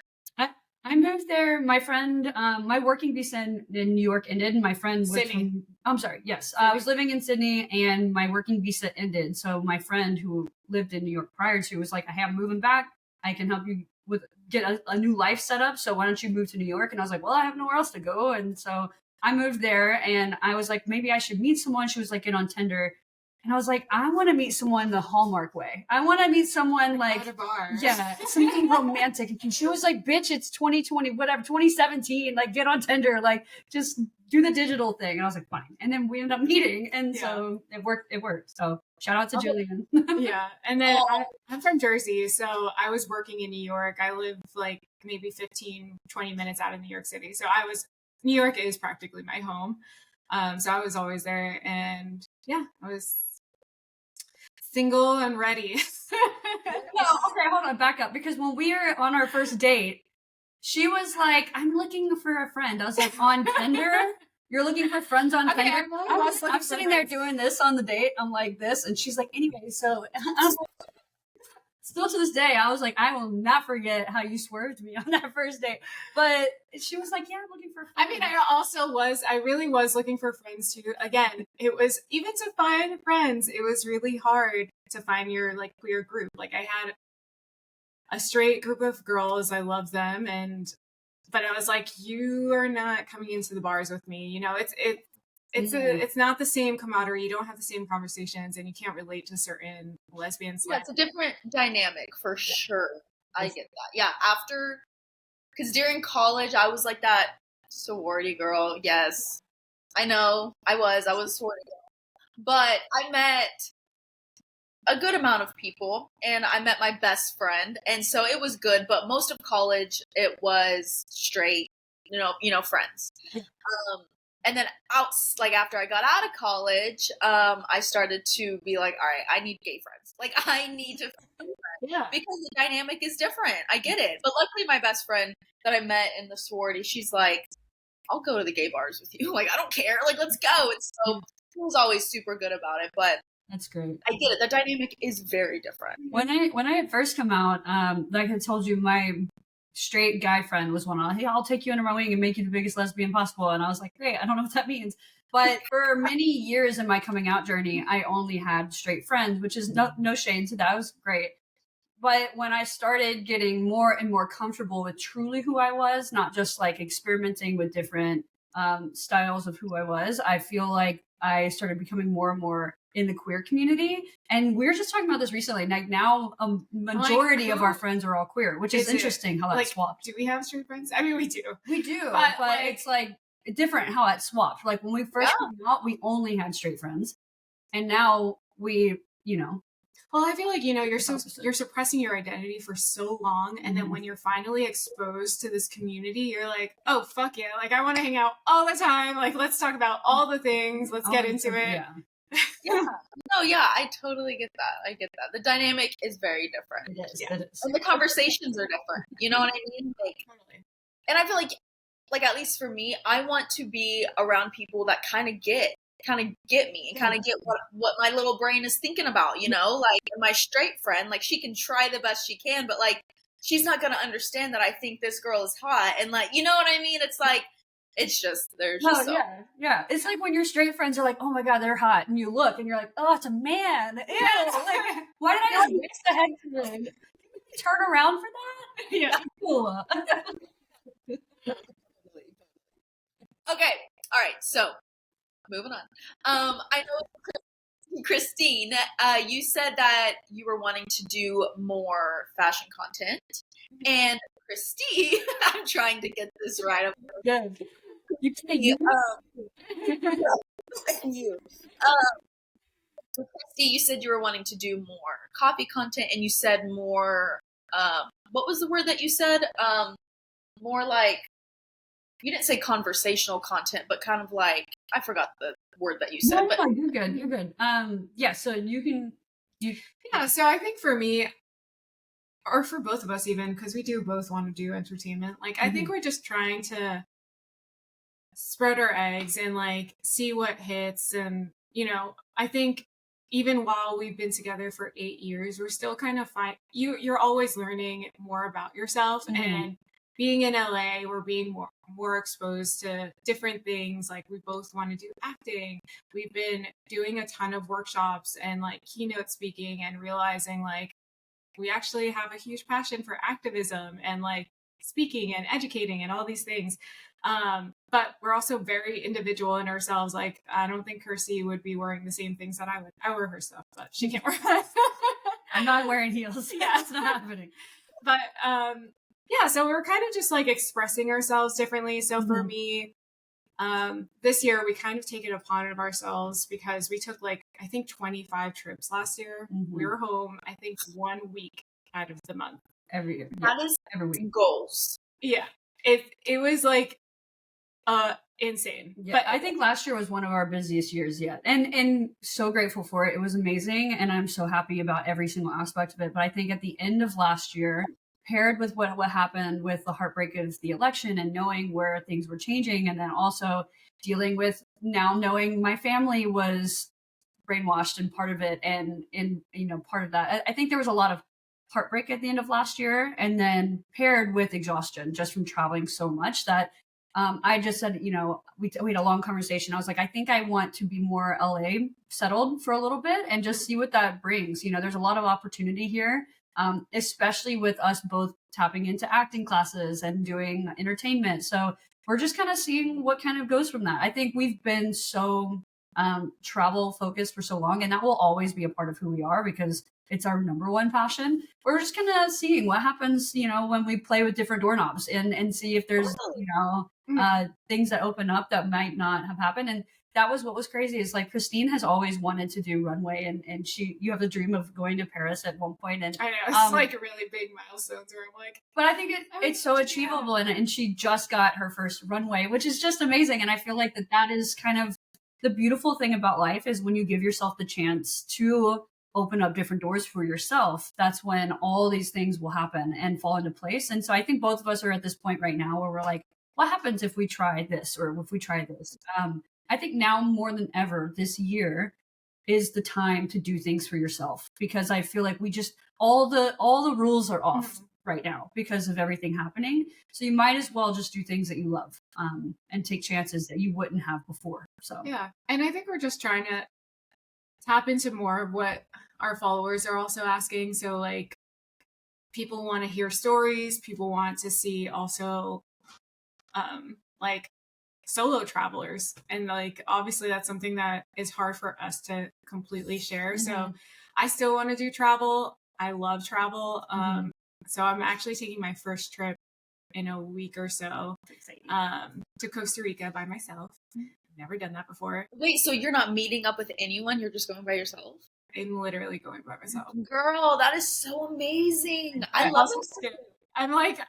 I moved there. My friend, my working visa in New York ended. And my friend was Sydney. I'm sorry. Yes. I was living in Sydney and my working visa ended. So my friend who lived in New York prior to was like, hey, I'm moving back. I can help you get a new life set up. So why don't you move to New York? And I was like, well, I have nowhere else to go. And so I moved there and I was like, maybe I should meet someone. She was like, get on Tinder. And I was like, I want to meet someone the Hallmark way. I want to meet someone like, at a bar. Yeah, something romantic. And she was like, bitch, it's 2020, whatever, 2017. Like, get on Tinder. Like, just do the digital thing. And I was like, fine. And then we ended up meeting. And so it worked. So shout out to Jillian. Yeah. And then I'm from Jersey. So I was working in New York. I live like maybe 15, 20 minutes out of New York City. So New York is practically my home. So I was always there. And yeah, I was single and ready. No, okay, hold on, back up. Because when we were on our first date, she was like, I'm looking for a friend. I was like, on Tinder? You're looking for friends on Tinder? I'm sitting there doing this on the date. I'm like this. And she's like, anyway, so I was like, still to this day, I was like, I will not forget how you swerved me on that first date. But she was like, yeah, I'm looking for friends. I mean, I really was looking for friends too. Again, it was, even to find friends, it was really hard to find your like queer group. Like I had a straight group of girls. I love them. But I was like, you are not coming into the bars with me. You know, it's not the same camaraderie. You don't have the same conversations and you can't relate to certain lesbians. Yeah, it's a different dynamic for sure. I get that. Yeah, because during college, I was like that sorority girl. Yes, I know. I was a sorority girl. But I met a good amount of people and I met my best friend. And so it was good. But most of college, it was straight. friends. And then after I got out of college, I started to be like, all right, I need gay friends. Like, I need to find friends because the dynamic is different. I get it. But luckily my best friend that I met in the sorority, she's like, I'll go to the gay bars with you. Like, I don't care. Like, let's go. And so she was always super good about it. But that's great. I get it. The dynamic is very different. When I had first come out, like I told you, my straight guy friend was hey, I'll take you under my wing and make you the biggest lesbian possible. And I was like, great, I don't know what that means. But for many years in my coming out journey, I only had straight friends, which is no shade to that. It was great. But when I started getting more and more comfortable with truly who I was, not just like experimenting with different styles of who I was, I feel like I started becoming more and more in the queer community. And we were just talking about this recently. Like now a majority of our friends are all queer, which is interesting how that swapped. Do we have straight friends? I mean, we do. We do, but it's like different how it swapped. Like when we first came out, we only had straight friends. And now we, well, I feel like, you're suppressing your identity for so long. And then when you're finally exposed to this community, you're like, oh, fuck yeah. Like, I want to hang out all the time. Like, let's talk about all the things. Let's get into it. Yeah. Yeah. No, yeah, I totally get that. I get that. The dynamic is very different. It is. Yeah. It is. And the conversations are different. You know what I mean? Like, totally. And I feel like at least for me, I want to be around people that kind of get me and kind of get what my little brain is thinking about, like my straight friend, like she can try the best she can, but like she's not going to understand that I think this girl is hot. And like, you know what I mean? It's like, it's just, there's just yeah. It's like when your straight friends are like, oh my God, they're hot. And you look and you're like, oh, it's a man. Ew. Like, why did I just mix the head in? Turn around for that? Yeah. Cool. Okay. All right. So moving on. I know, Christine, you said that you were wanting to do more fashion content, and Kirstie, I'm trying to get this right. Good. You say you. You. Kirstie, you said you were wanting to do more coffee content, and you said more. What was the word that you said? More like. You didn't say conversational content, but kind of like, I forgot the word that you said. No, you're good. You're good. Yeah, so you can. Yeah, so I think for me, or for both of us even, because we do both want to do entertainment, like, I think we're just trying to spread our eggs and, like, see what hits. And, I think even while we've been together for 8 years, we're still kind of you're always learning more about yourself. And being in LA, we're being more exposed to different things. Like, we both want to do acting. We've been doing a ton of workshops and like keynote speaking, and realizing like we actually have a huge passion for activism and like speaking and educating and all these things. But we're also very individual in ourselves. Like, I don't think Kirstie would be wearing the same things that I would. I wear her stuff, but she can't wear that. I'm not wearing heels. Yeah, it's not happening. But yeah, so we're kind of just like expressing ourselves differently. So for me, this year we kind of take it upon ourselves, because we took like, I think 25 trips last year. We were home, I think 1 week out of the month. Every year. That is every week. Goals. Yeah. It was like insane. Yeah, but I think last year was one of our busiest years yet. And so grateful for it. It was amazing. And I'm so happy about every single aspect of it. But I think at the end of last year, paired with what happened with the heartbreak of the election and knowing where things were changing, and then also dealing with now knowing my family was brainwashed and part of it, and part of that, I think there was a lot of heartbreak at the end of last year, and then paired with exhaustion just from traveling so much that I just said, we had a long conversation. I was like, I think I want to be more LA settled for a little bit and just see what that brings. There's a lot of opportunity here. Especially with us both tapping into acting classes and doing entertainment. So we're just kind of seeing what kind of goes from that. I think we've been so travel focused for so long, and that will always be a part of who we are because it's our number one passion. We're just kind of seeing what happens, when we play with different doorknobs and see if there's, things that open up that might not have happened. And that was what was crazy is like Christine has always wanted to do runway, and you have the dream of going to Paris at one point, and I know it's like really big milestones where I'm like, but I think it's so achievable, and she just got her first runway, which is just amazing. And I feel like that is kind of the beautiful thing about life is when you give yourself the chance to open up different doors for yourself, that's when all these things will happen and fall into place. And so I think both of us are at this point right now where we're like, what happens if we try this or if we try this? I think now more than ever this year is the time to do things for yourself, because I feel like we just all the rules are off right now because of everything happening. So you might as well just do things that you love and take chances that you wouldn't have before. So yeah, and I think we're just trying to tap into more of what our followers are also asking. So like people want to hear stories, people want to see also like solo travelers, and like obviously that's something that is hard for us to completely share. So I still want to do travel. I love travel. So I'm actually taking my first trip in a week or so to Costa Rica by myself. Never done that before. Wait, so you're not meeting up with anyone? You're just going by yourself? I'm literally going by myself. Girl, that is so amazing. I love it. I'm like,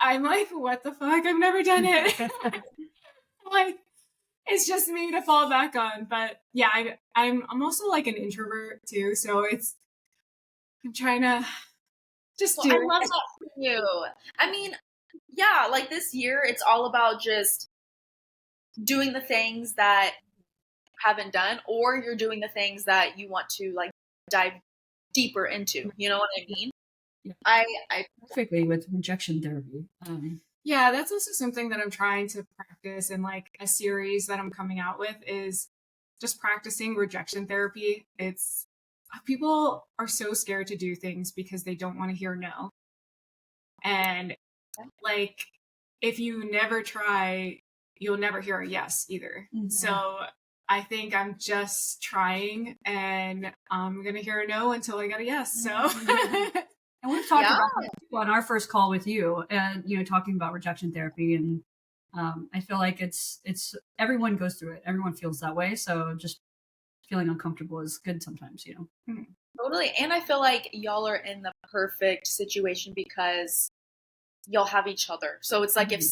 what the fuck? I've never done it. Like, it's just me to fall back on. But yeah, I'm also like an introvert too, so I'm trying to just do it. I love that for you. I mean, yeah, like this year, it's all about just doing the things that you haven't done, or you're doing the things that you want to like dive deeper into. You know what I mean? Yeah. I perfectly with rejection therapy. Yeah, that's also something that I'm trying to practice, and like a series that I'm coming out with is just practicing rejection therapy. It's people are so scared to do things because they don't want to hear no. And like if you never try, you'll never hear a yes either. So I think I'm just trying, and I'm going to hear a no until I get a yes. So and we've talked about that on our first call with you, and talking about rejection therapy, and I feel like it's everyone goes through it. Everyone feels that way. So just feeling uncomfortable is good sometimes, Totally. And I feel like y'all are in the perfect situation because y'all have each other. So it's like if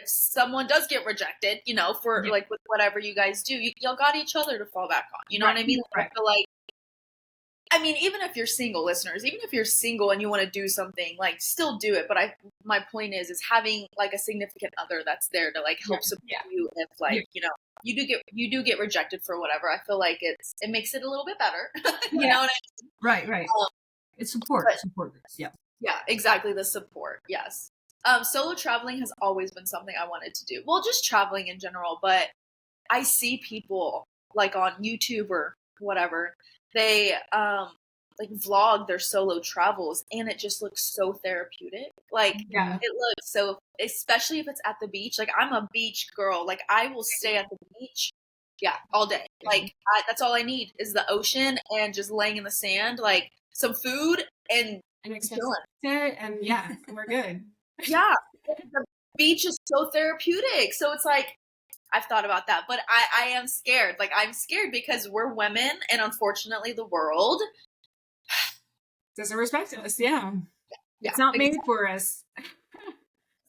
someone does get rejected, for like with whatever you guys do, y'all got each other to fall back on. You know what I mean? Right. I feel like, even if you're single, listeners, even if you're single and you want to do something, like still do it. But my point is having like a significant other that's there to like help support you if like, you do get rejected for whatever. I feel like it makes it a little bit better. You know what I mean? Right. It's support. Yeah. Yeah, exactly. The support. Yes. Solo traveling has always been something I wanted to do. Well, just traveling in general, but I see people like on YouTube or whatever, they like vlog their solo travels, and it just looks so therapeutic. Like it looks so, especially if it's at the beach. Like I'm a beach girl. Like I will stay at the beach, all day. Like that's all I need is the ocean and just laying in the sand, like some food and chilling. And we're good. Yeah, the beach is so therapeutic. So it's like, I've thought about that, but I am scared. Like I'm scared because we're women, and unfortunately the world doesn't respect us. Yeah. It's not made for us.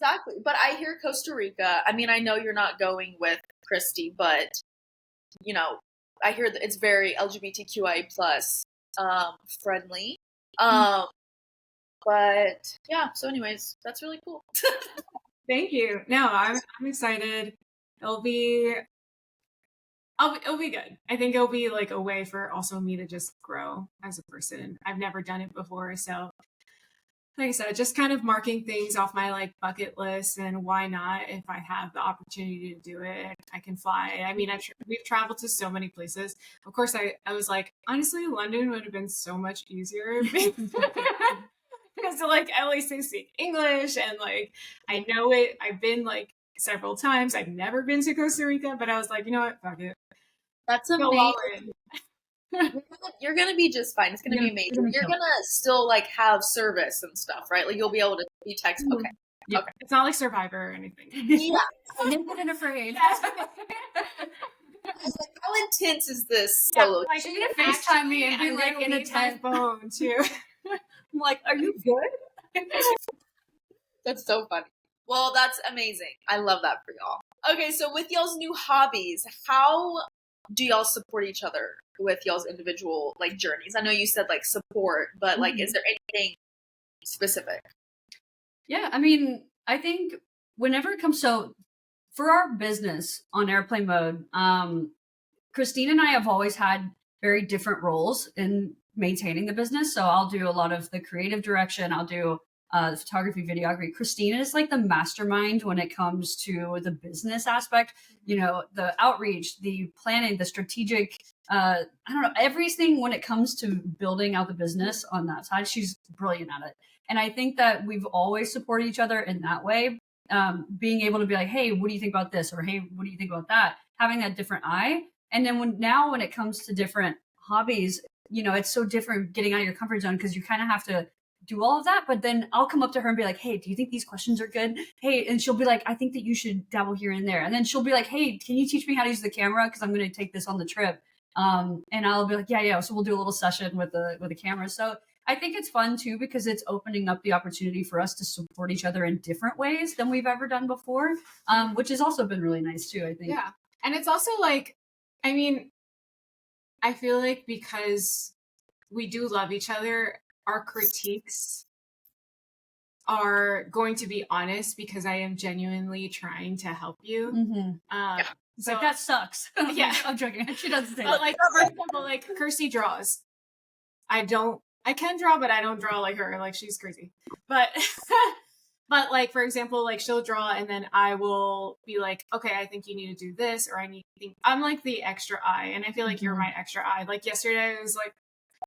Exactly. But I hear Costa Rica. I know you're not going with Kirstie, but I hear that it's very LGBTQIA plus friendly. But yeah, so anyways, that's really cool. Thank you. No, I'm excited. It'll be good. I think it'll be like a way for also me to just grow as a person. I've never done it before, so like I said, just kind of marking things off my like bucket list, and why not if I have the opportunity to do it, I can fly. We've traveled to so many places. Of course, I was like, honestly, London would have been so much easier because like at least they speak English, and like I know it. I've been like several times. I've never been to Costa Rica, but I was like, you know what, fuck it. That's amazing. You're gonna be just fine. It's gonna be amazing. You're gonna still like have service and stuff, right? Like you'll be able to be text. Okay. Yeah. Okay. It's not like Survivor or anything. Yeah. I'm not afraid. Like, how intense is this Yeah, solo? like, She's gonna FaceTime me and be I'm like gonna in a leave my tent. phone too. I'm like, are you good? That's so funny. Well, that's amazing. I love that for y'all. Okay, so with y'all's new hobbies, how do y'all support each other with y'all's individual like journeys? I know you said like support, but like, is there anything specific? Yeah, I mean, I think whenever it comes for our business on airplane mode, Christine and I have always had very different roles in maintaining the business. So I'll do a lot of the creative direction. I'll do photography, videography. Christine is like the mastermind when it comes to the business aspect, the outreach, the planning, the strategic, I don't know, everything when it comes to building out the business on that side. She's brilliant at it. And I think that we've always supported each other in that way. Being able to be like, hey, what do you think about this? Or hey, what do you think about that? Having that different eye. And then when it comes to different hobbies, it's so different getting out of your comfort zone because you kind of have to do all of that. But then I'll come up to her and be like, hey, do you think these questions are good? Hey, and she'll be like, I think that you should dabble here and there. And then she'll be like, hey, can you teach me how to use the camera? Because I'm going to take this on the trip. And I'll be like, yeah. So we'll do a little session with the camera. So I think it's fun too, because it's opening up the opportunity for us to support each other in different ways than we've ever done before, which has also been really nice too, I think. Yeah. And it's also like, I mean, I feel like because we do love each other, our critiques are going to be honest because I am genuinely trying to help you. Mm-hmm. So that sucks. Yeah. I'm joking. She doesn't say but that. Like, for example, like Kirstie draws. I can draw, but I don't draw like her. Like, she's crazy. But but like, for example, like she'll draw and then I will be like, okay, I think you need to do this, or I'm like the extra eye, and I feel like you're my extra eye. Like yesterday I was like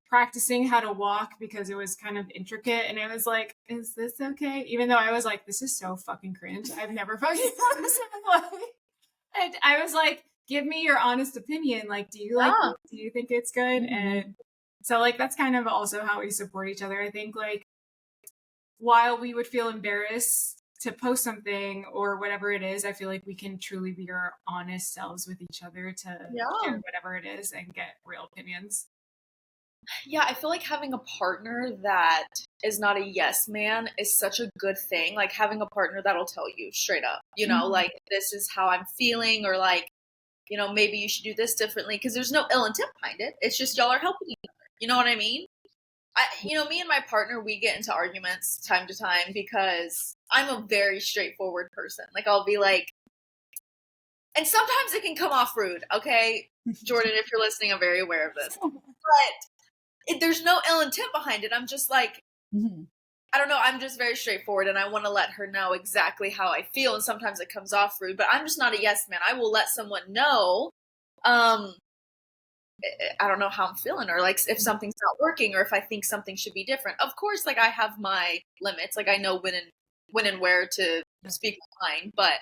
practicing how to walk because it was kind of intricate, and I was like, is this okay? Even though I was like, this is so fucking cringe. I've never fucking done this in my life. And I was like, give me your honest opinion. Like, do you like it? Do you think it's good? Mm-hmm. And so like that's kind of also how we support each other. I think like while we would feel embarrassed to post something or whatever it is, I feel like we can truly be our honest selves with each other to share whatever it is and get real opinions. Yeah, I feel like having a partner that is not a yes man is such a good thing. Like having a partner that'll tell you straight up, like this is how I'm feeling, or like, maybe you should do this differently, because there's no ill intent behind it. It's just y'all are helping each other. You know what I mean? Me and my partner, we get into arguments time to time because I'm a very straightforward person. Like I'll be like, and sometimes it can come off rude. Okay, Jordan, if you're listening, I'm very aware of this, but there's no ill intent behind it. I'm just like, I don't know. I'm just very straightforward, and I want to let her know exactly how I feel. And sometimes it comes off rude, but I'm just not a yes man. I will let someone know, I don't know how I'm feeling, or like if something's not working, or if I think something should be different. Of course, like I have my limits. Like I know when and where to speak my mind, but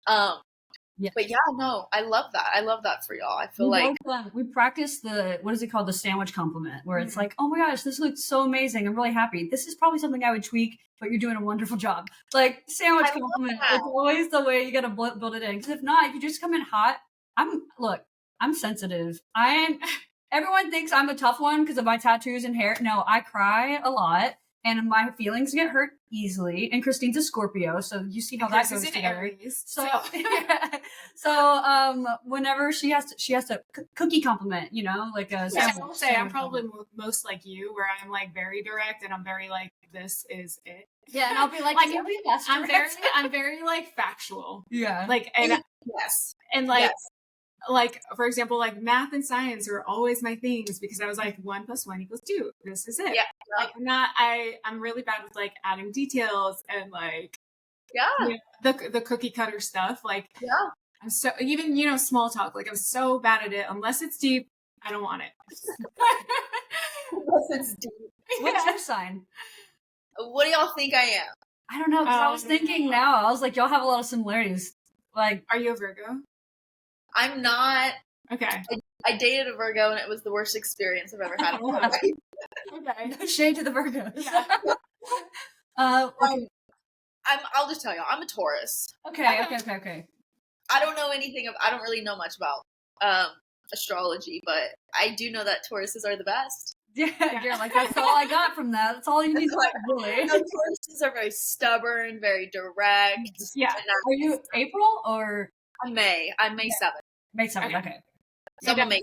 But yeah, no, I love that. I love that for y'all. I feel like we practice what is it called? The sandwich compliment, where it's like, oh my gosh, this looks so amazing. I'm really happy. This is probably something I would tweak, but you're doing a wonderful job. Like sandwich compliment. It's always the way you got to build it in. Because if not, if you just come in hot, I'm sensitive. Everyone thinks I'm a tough one because of my tattoos and hair. No, I cry a lot. And my feelings get hurt easily. And Christine's a Scorpio, so you see how that goes together. Aries, so whenever she has to cookie compliment, like a sandwich. I will say I'm probably most like you, where I'm like very direct and I'm very like, this is it. Yeah, and I'll be like I'm very like factual. Yeah. Like, and yes. And like, yes. Like, for example, like math and science are always my things because I was like 1 + 1 = 2. This is it. Yeah. Like I'm really bad with like adding details and like, the cookie cutter stuff. Like, I'm so, even, small talk, like I'm so bad at it. Unless it's deep, I don't want it. Unless it's deep. What's your sign? What do y'all think I am? I don't know. Cause I was thinking now, I was like, y'all have a lot of similarities. Like, are you a Virgo? I'm not. Okay. I dated a Virgo and it was the worst experience I've ever had in my life. Okay. No shade to the Virgos. Yeah. Okay. I'll just tell y'all, I'm a Taurus. Okay. I don't know I don't really know much about astrology, but I do know that Tauruses are the best. Yeah, you're like, that's all I got from that. That's all you need to know, really. You know, Tauruses are very stubborn, very direct. Yeah. Are you April or? I'm May. I'm May 7th. May 7th, okay. So I'm a May.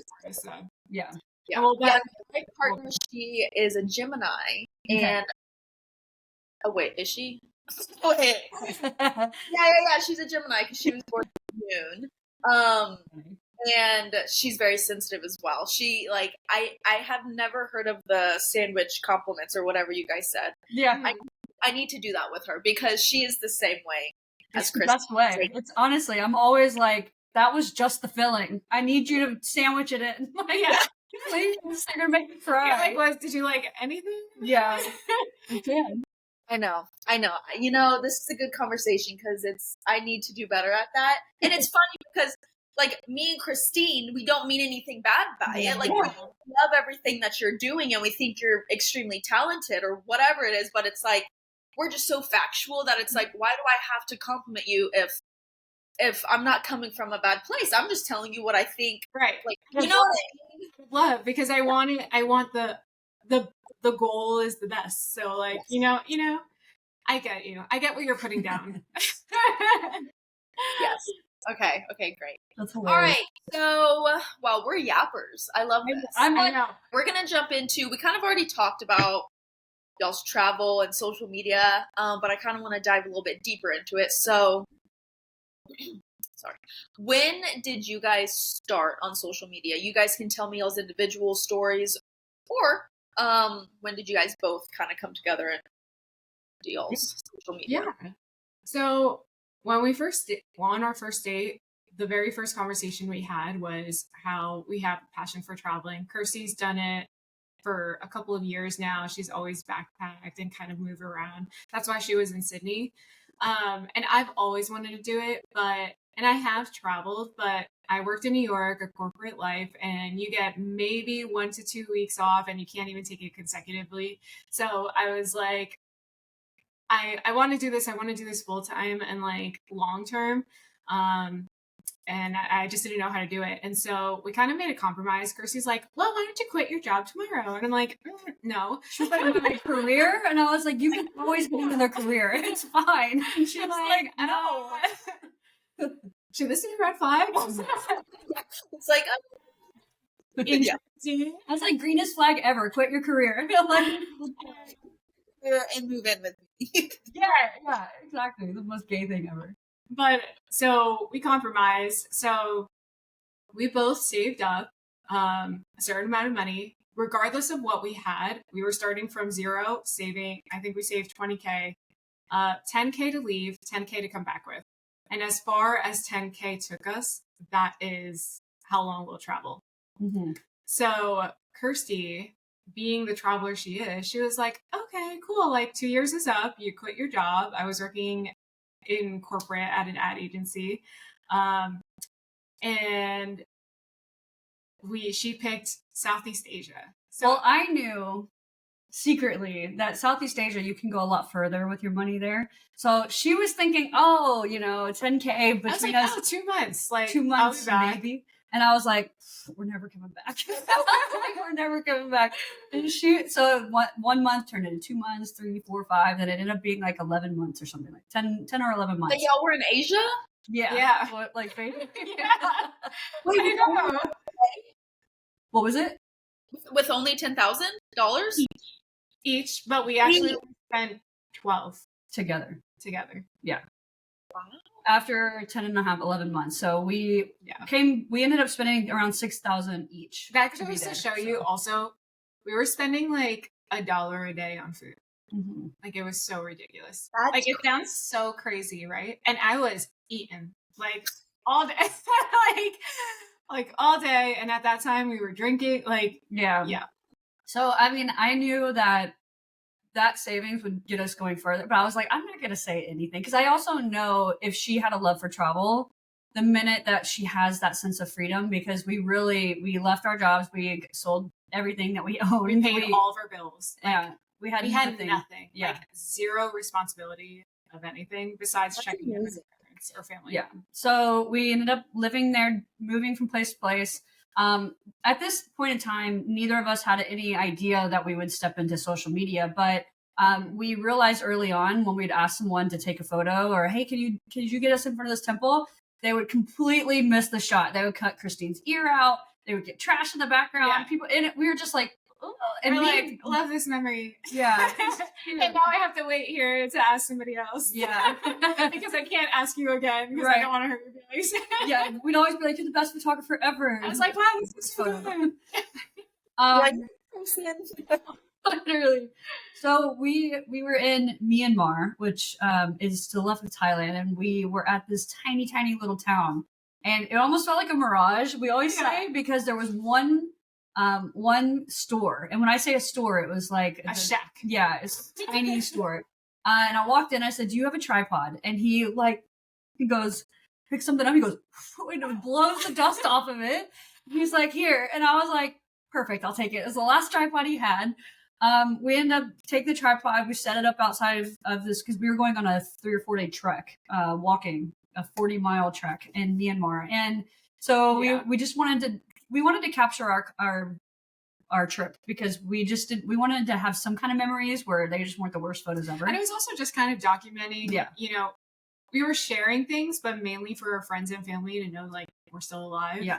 Yeah. Yeah. Well, Yeah, my partner, she is a Gemini, and oh wait, is she? Wait. Yeah. She's a Gemini because she was born in June. And she's very sensitive as well. She I have never heard of the sandwich compliments or whatever you guys said. Yeah. I need to do that with her because she is the same way as Chris. That's the way. It's honestly, I'm always like, that was just the filling. I need you to sandwich it in. Yeah. Please, you're gonna make me cry. You're like, did you like anything? Yeah. You can. I know. You know, this is a good conversation because I need to do better at that. And it's funny because like me and Christine, we don't mean anything bad by it. Like we love everything that you're doing and we think you're extremely talented or whatever it is, but it's like we're just so factual that it's like, why do I have to compliment you if I'm not coming from a bad place? I'm just telling you what I think. Right. Like, you know what I mean? Love, because I want the goal is the best. So like, you know, I get you. I get what you're putting down. Yes. Okay, great. That's All hilarious. right, so, well, we're yappers. I love this. I know. We're going to jump into, we kind of already talked about y'all's travel and social media, but I kind of want to dive a little bit deeper into it. So, sorry. When did you guys start on social media? You guys can tell me y'all's individual stories, or when did you guys both kind of come together and do y'all's social media? Yeah. So when we on our first date, the very first conversation we had was how we have a passion for traveling. Kirstie's done it for a couple of years now. She's always backpacked and kind of moved around. That's why she was in Sydney. And I've always wanted to do it, and I have traveled, but I worked in New York, a corporate life, and you get maybe 1 to 2 weeks off and you can't even take it consecutively. So I was like, I want to do this. I want to do this full time and like long term. And I just didn't know how to do it. And so we kind of made a compromise. Kirstie's like, well, why don't you quit your job tomorrow? And I'm like, no. She's like, my career? And I was like, you can always get another career. It's fine. And she was like, no. Should this be a red flag? It's like, interesting. I was like, greenest flag ever. Quit your career. Like, and move in with me. yeah, exactly. The most gay thing ever. But so we compromised. So we both saved up a certain amount of money, regardless of what we had. We were starting from zero, saving. I think we saved 20K, 10K to leave, 10K to come back with. And as far as 10K took us, that is how long we'll travel. Mm-hmm. So Kirstie, being the traveler she is, she was like, okay, cool. Like 2 years is up. You quit your job. I was working in corporate at an ad agency. And she picked Southeast Asia. So well, I knew secretly that Southeast Asia, you can go a lot further with your money there. So she was thinking, 10K between us. 2 months. Like 2 months, maybe. And I was like, we're never coming back. We're never coming back. And so 1 month turned into 2 months, 3, 4, 5. Then it ended up being like 11 months or something, like 10 or 11 months. But y'all were in Asia? Yeah. What, like, basically? Yeah. Wait, what was it? With only $10,000? Each, but we actually spent 12 together. Yeah. Wow. After 10 and a half, 11 months. So we ended up spending around 6,000 each. That goes to show you also, we were spending like $1 a day on food. Mm-hmm. Like it was so ridiculous. That's like it sounds so crazy, right? And I was eating like all day, like all day. And at that time we were drinking, like, yeah. So, I mean, I knew that savings would get us going further, but I was like, I'm not going to say anything. Because I also know if she had a love for travel, the minute that she has that sense of freedom, because we left our jobs, we sold everything that we owned. We paid all of our bills. Yeah. We had nothing. Yeah. Like zero responsibility of anything besides checking in with with our family. Yeah. So we ended up living there, moving from place to place. At this point in time, neither of us had any idea that we would step into social media, but we realized early on when we'd ask someone to take a photo or, hey, can you get us in front of this temple? They would completely miss the shot. They would cut Christine's ear out. They would get trash in the background. Yeah. People, and we were just like, oh, and we're like, love this memory. Yeah. And now I have to wait here to ask somebody else. Yeah. Because I can't ask you again because Right. I don't want to hurt your feelings. Yeah. We'd always be like, you're the best photographer ever. I was like, wow, this is Photo. fun. Literally. So we were in Myanmar, which is to the left of Thailand, and we were at this tiny, tiny little town. And it almost felt like a mirage, we always say, because there was one store. And when I say a store, it was like a shack. Yeah, it's a tiny store. And I walked in, I said, do you have a tripod? And he goes, pick something up. He goes, and it blows the dust off of it. He's like, here. And I was like, perfect, I'll take it. It was the last tripod he had. We ended up taking the tripod. We set it up outside of this because we were going on a 3 or 4 day trek, walking a 40-mile trek in Myanmar. And so we just wanted to capture our trip because we wanted to have some kind of memories where they just weren't the worst photos ever. And it was also just kind of documenting, we were sharing things, but mainly for our friends and family to know, like, we're still alive. Yeah.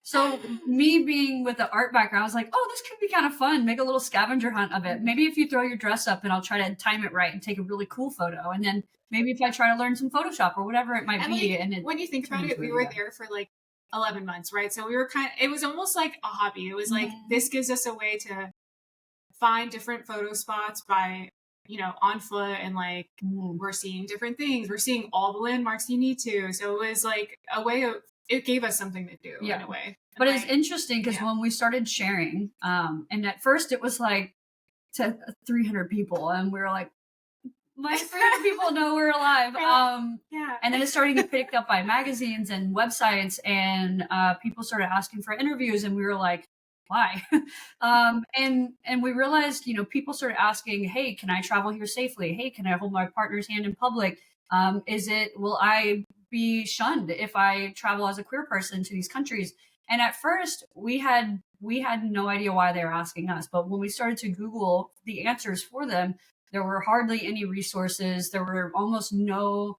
So me being with the art background, I was like, oh, this could be kind of fun. Make a little scavenger hunt of it. Maybe if you throw your dress up and I'll try to time it right and take a really cool photo. And then maybe if I try to learn some Photoshop or whatever it might be. And when you think about it, we were there for like 11 months, right? So we were it was almost like a hobby. It was like, this gives us a way to find different photo spots by, on foot, and like, we're seeing different things. We're seeing all the landmarks you need to. So it was like a way of, it gave us something to do in a way. But it's interesting because when we started sharing, and at first it was like to 300 people, and we were like, my 300 people know we're alive. And then it started to get picked up by magazines and websites, and people started asking for interviews, and we were like, why? And we realized, people started asking, hey, can I travel here safely? Hey, can I hold my partner's hand in public? Will I be shunned if I travel as a queer person to these countries? And at first we had no idea why they were asking us. But when we started to Google the answers for them, there were hardly any resources. There were almost no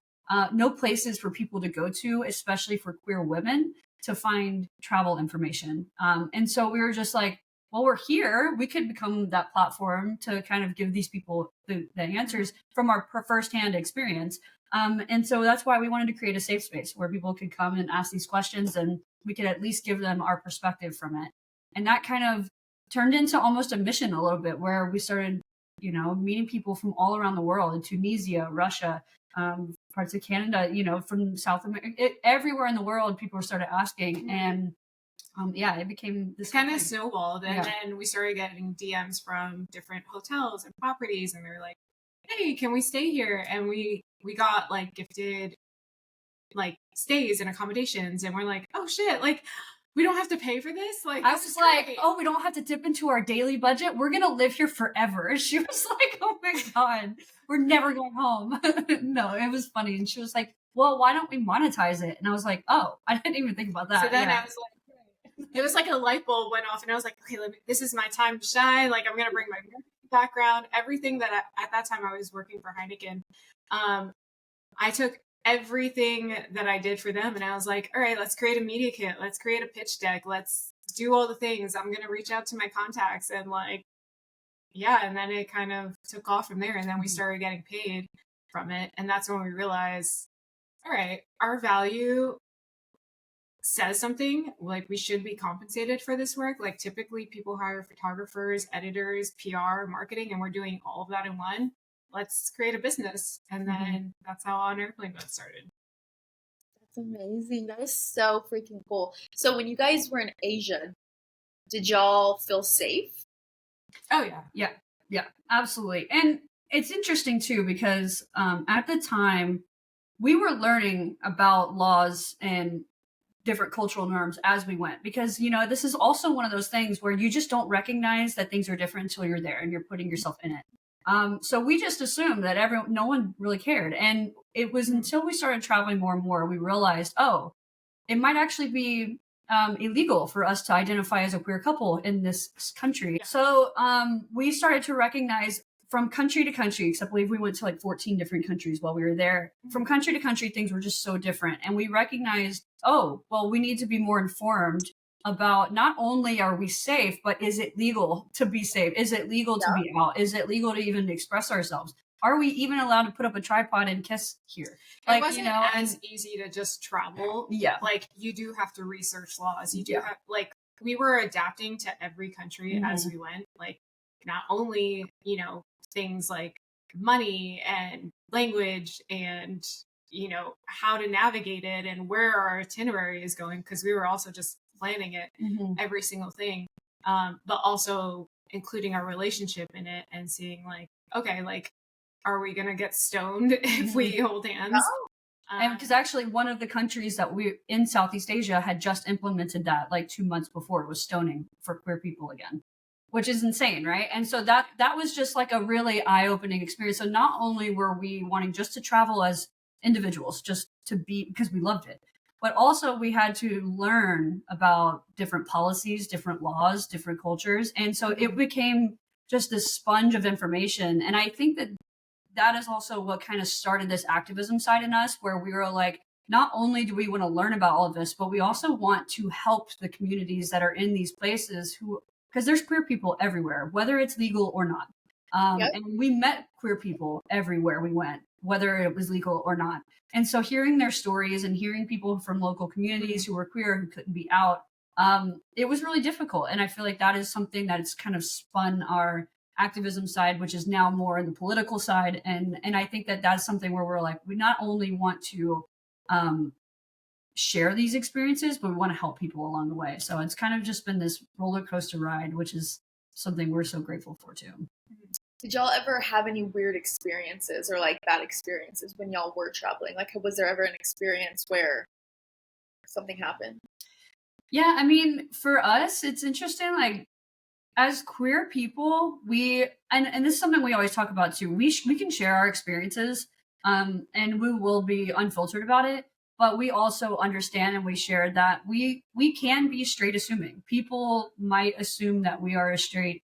places for people to go to, especially for queer women, to find travel information. And so we were just like, well, we're here. We could become that platform to kind of give these people the answers from our firsthand experience. And so that's why we wanted to create a safe space where people could come and ask these questions, and we could at least give them our perspective from it. And that kind of turned into almost a mission a little bit, where we started, meeting people from all around the world, in Tunisia, Russia, parts of Canada, from South America, everywhere in the world, people started asking. And it became this kind of snowballed. And then we started getting DMs from different hotels and properties, and they were like, hey, can we stay here? And we got like gifted like stays and accommodations, and we're like, oh shit, like, we don't have to pay for this. Like, I was like, oh, we don't have to dip into our daily budget. We're gonna live here forever. And she was like, oh my god, we're never going home. No, it was funny. And she was like, well, why don't we monetize it? And I was like, oh, I didn't even think about that. So then I was like, it was like a light bulb went off, and I was like, okay, this is my time to shine. Like, I'm gonna bring my background, everything that at that time I was working for Heineken. I took everything that I did for them, and I was like, all right, let's create a media kit. Let's create a pitch deck. Let's do all the things. I'm going to reach out to my contacts, and like, and then it kind of took off from there. And then we started getting paid from it. And that's when we realized, all right, our value says something, like we should be compensated for this work. Like, typically people hire photographers, editors, PR, marketing, and we're doing all of that in one. Let's create a business. And then that's how On Airplane Boat started. That's amazing. That is so freaking cool. So when you guys were in Asia, did y'all feel safe? Oh yeah, absolutely. And it's interesting too, because at the time we were learning about laws and different cultural norms as we went, because this is also one of those things where you just don't recognize that things are different until you're there and you're putting yourself in it. So we just assumed that no one really cared. And it was until we started traveling more and more, we realized, oh, it might actually be illegal for us to identify as a queer couple in this country. Yeah. So we started to recognize from country to country, except I believe we went to like 14 different countries while we were there. From country to country, things were just so different. And we recognized, oh, well, we need to be more informed about not only are we safe, but is it legal to be safe? Is it legal to be out? Is it legal to even express ourselves? Are we even allowed to put up a tripod and kiss here? Like, it wasn't as easy to just travel. Yeah. Like, you do have to research laws. You do have, like, we were adapting to every country as we went. Like, not only, you know, things like money and language and, you know, how to navigate it and where our itinerary is going, because we were also just planning it, every single thing. But also including our relationship in it and seeing like, okay, like, are we going to get stoned if we hold hands? No. And because actually one of the countries that we in Southeast Asia had just implemented that like 2 months before, it was stoning for queer people again, which is insane, right? And so that was just like a really eye-opening experience. So not only were we wanting just to travel as individuals, just to be, because we loved it, but also we had to learn about different policies, different laws, different cultures. And so it became just this sponge of information. And I think that is also what kind of started this activism side in us, where we were like, not only do we want to learn about all of this, but we also want to help the communities that are in these places because there's queer people everywhere, whether it's legal or not. And we met queer people everywhere we went, whether it was legal or not. And so hearing their stories and hearing people from local communities who were queer, who couldn't be out, it was really difficult. And I feel like that is something that it's kind of spun our activism side, which is now more in the political side. And I think that that's something where we're like, we not only want to share these experiences, but we want to help people along the way. So it's kind of just been this roller coaster ride, which is something we're so grateful for too. Did y'all ever have any weird experiences or like bad experiences when y'all were traveling? Like, was there ever an experience where something happened? Yeah, I mean, for us, it's interesting. Like, as queer people, we and this is something we always talk about too. We can share our experiences, and we will be unfiltered about it. But we also understand and we share that we can be straight assuming. People might assume that we are a straight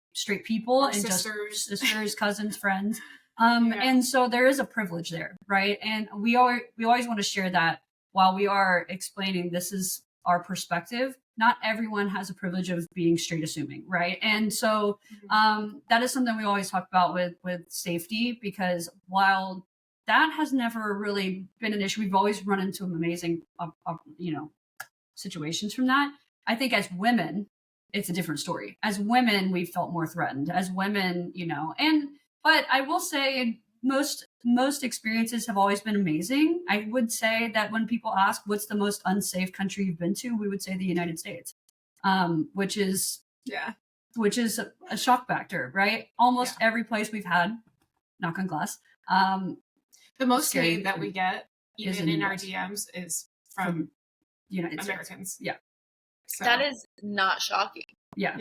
people Our and sisters. just sisters, cousins, friends. And so there is a privilege there, right? And we always want to share that while we are explaining this is our perspective. Not everyone has a privilege of being straight assuming, right? And so that is something we always talk about with safety, because while that has never really been an issue, we've always run into amazing, situations from that. I think as women, it's a different story. As women, we felt more threatened. As women, but I will say most experiences have always been amazing. I would say that when people ask what's the most unsafe country you've been to, we would say the United States, which is a shock factor, right? Almost every place we've had, knock on glass. The most hate that we get, even in our DMs, is from United Americans. States. Yeah. So. That is not shocking. Yeah.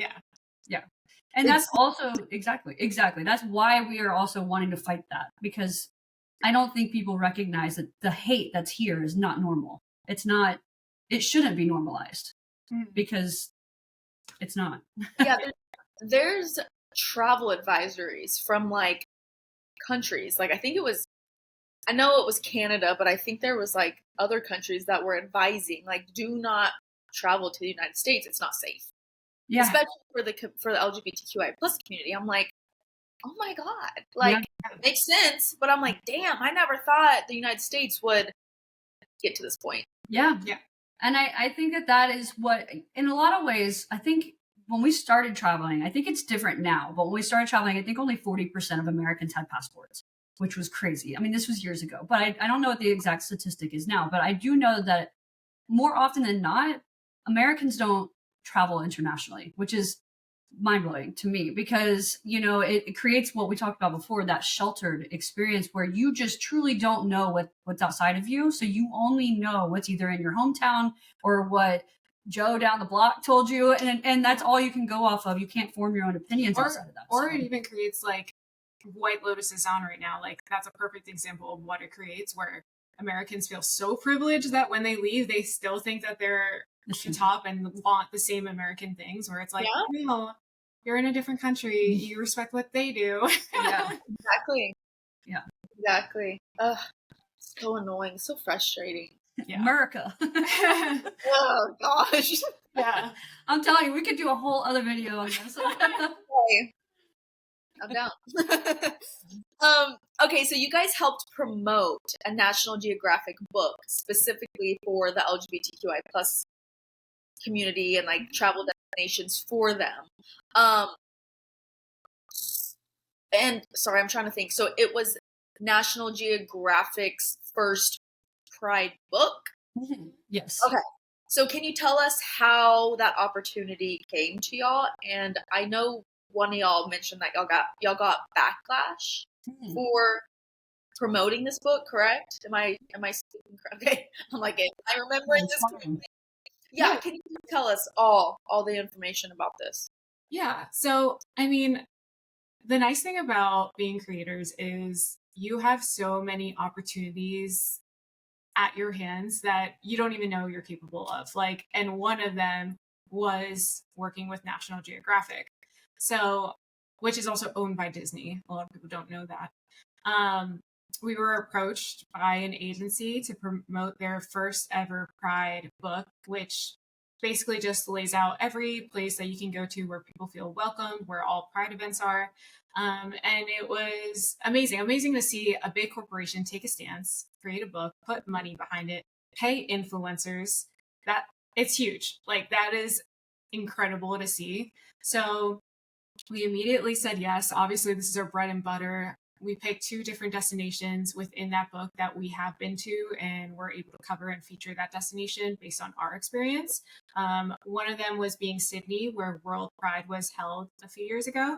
And that's also exactly. That's why we are also wanting to fight that, because I don't think people recognize that the hate that's here is not normal. It's not. It shouldn't be normalized because it's not. Yeah, there's travel advisories from like countries. Like I know it was Canada, but I think there was like other countries that were advising like, do not travel to the United States. It's not safe. Yeah. Especially for the LGBTQI plus community. I'm like, oh my God. Like, it makes sense. But I'm like, damn, I never thought the United States would get to this point. Yeah. And I think that is what, in a lot of ways, I think when we started traveling, I think it's different now. But when we started traveling, I think only 40% of Americans had passports, which was crazy. I mean, this was years ago. But I don't know what the exact statistic is now. But I do know that more often than not, Americans don't travel internationally, which is mind-blowing to me, because it creates what we talked about before, that sheltered experience where you just truly don't know what's outside of you. So you only know what's either in your hometown or what Joe down the block told you, and that's all you can go off of. You can't form your own opinions outside of that. Or it even creates like White Lotus is on right now, like that's a perfect example of what it creates, where Americans feel so privileged that when they leave, they still think that they're on top and want the same American things, where it's like, no, you're in a different country. You respect what they do. Yeah, exactly. Yeah. Exactly. Ugh, so annoying, so frustrating. Yeah. America. Oh gosh. Yeah. I'm telling you, we could do a whole other video on this. Okay. I'm down. Okay, so you guys helped promote a National Geographic book specifically for the LGBTQI plus community and like travel destinations for them. And sorry, I'm trying to think. So it was National Geographic's first Pride book? Mm-hmm. Yes. Okay. So can you tell us how that opportunity came to y'all? And I know one of y'all mentioned that y'all got backlash for promoting this book, correct? Am I speaking correct? Okay. I'm like, am I remembering this correctly? Yeah, can you tell us all the information about this? Yeah. So, I mean, the nice thing about being creators is you have so many opportunities at your hands that you don't even know you're capable of. Like, and one of them was working with National Geographic. So, which is also owned by Disney. A lot of people don't know that. We were approached by an agency to promote their first ever Pride book, which basically just lays out every place that you can go to where people feel welcomed, where all Pride events are. And it was amazing to see a big corporation take a stance, create a book, put money behind it, pay influencers. That it's huge. Like that is incredible to see. So we immediately said yes. Obviously, this is our bread and butter. We picked 2 different destinations within that book that we have been to, and we're able to cover and feature that destination based on our experience. One of them was being Sydney, where World Pride was held a few years ago,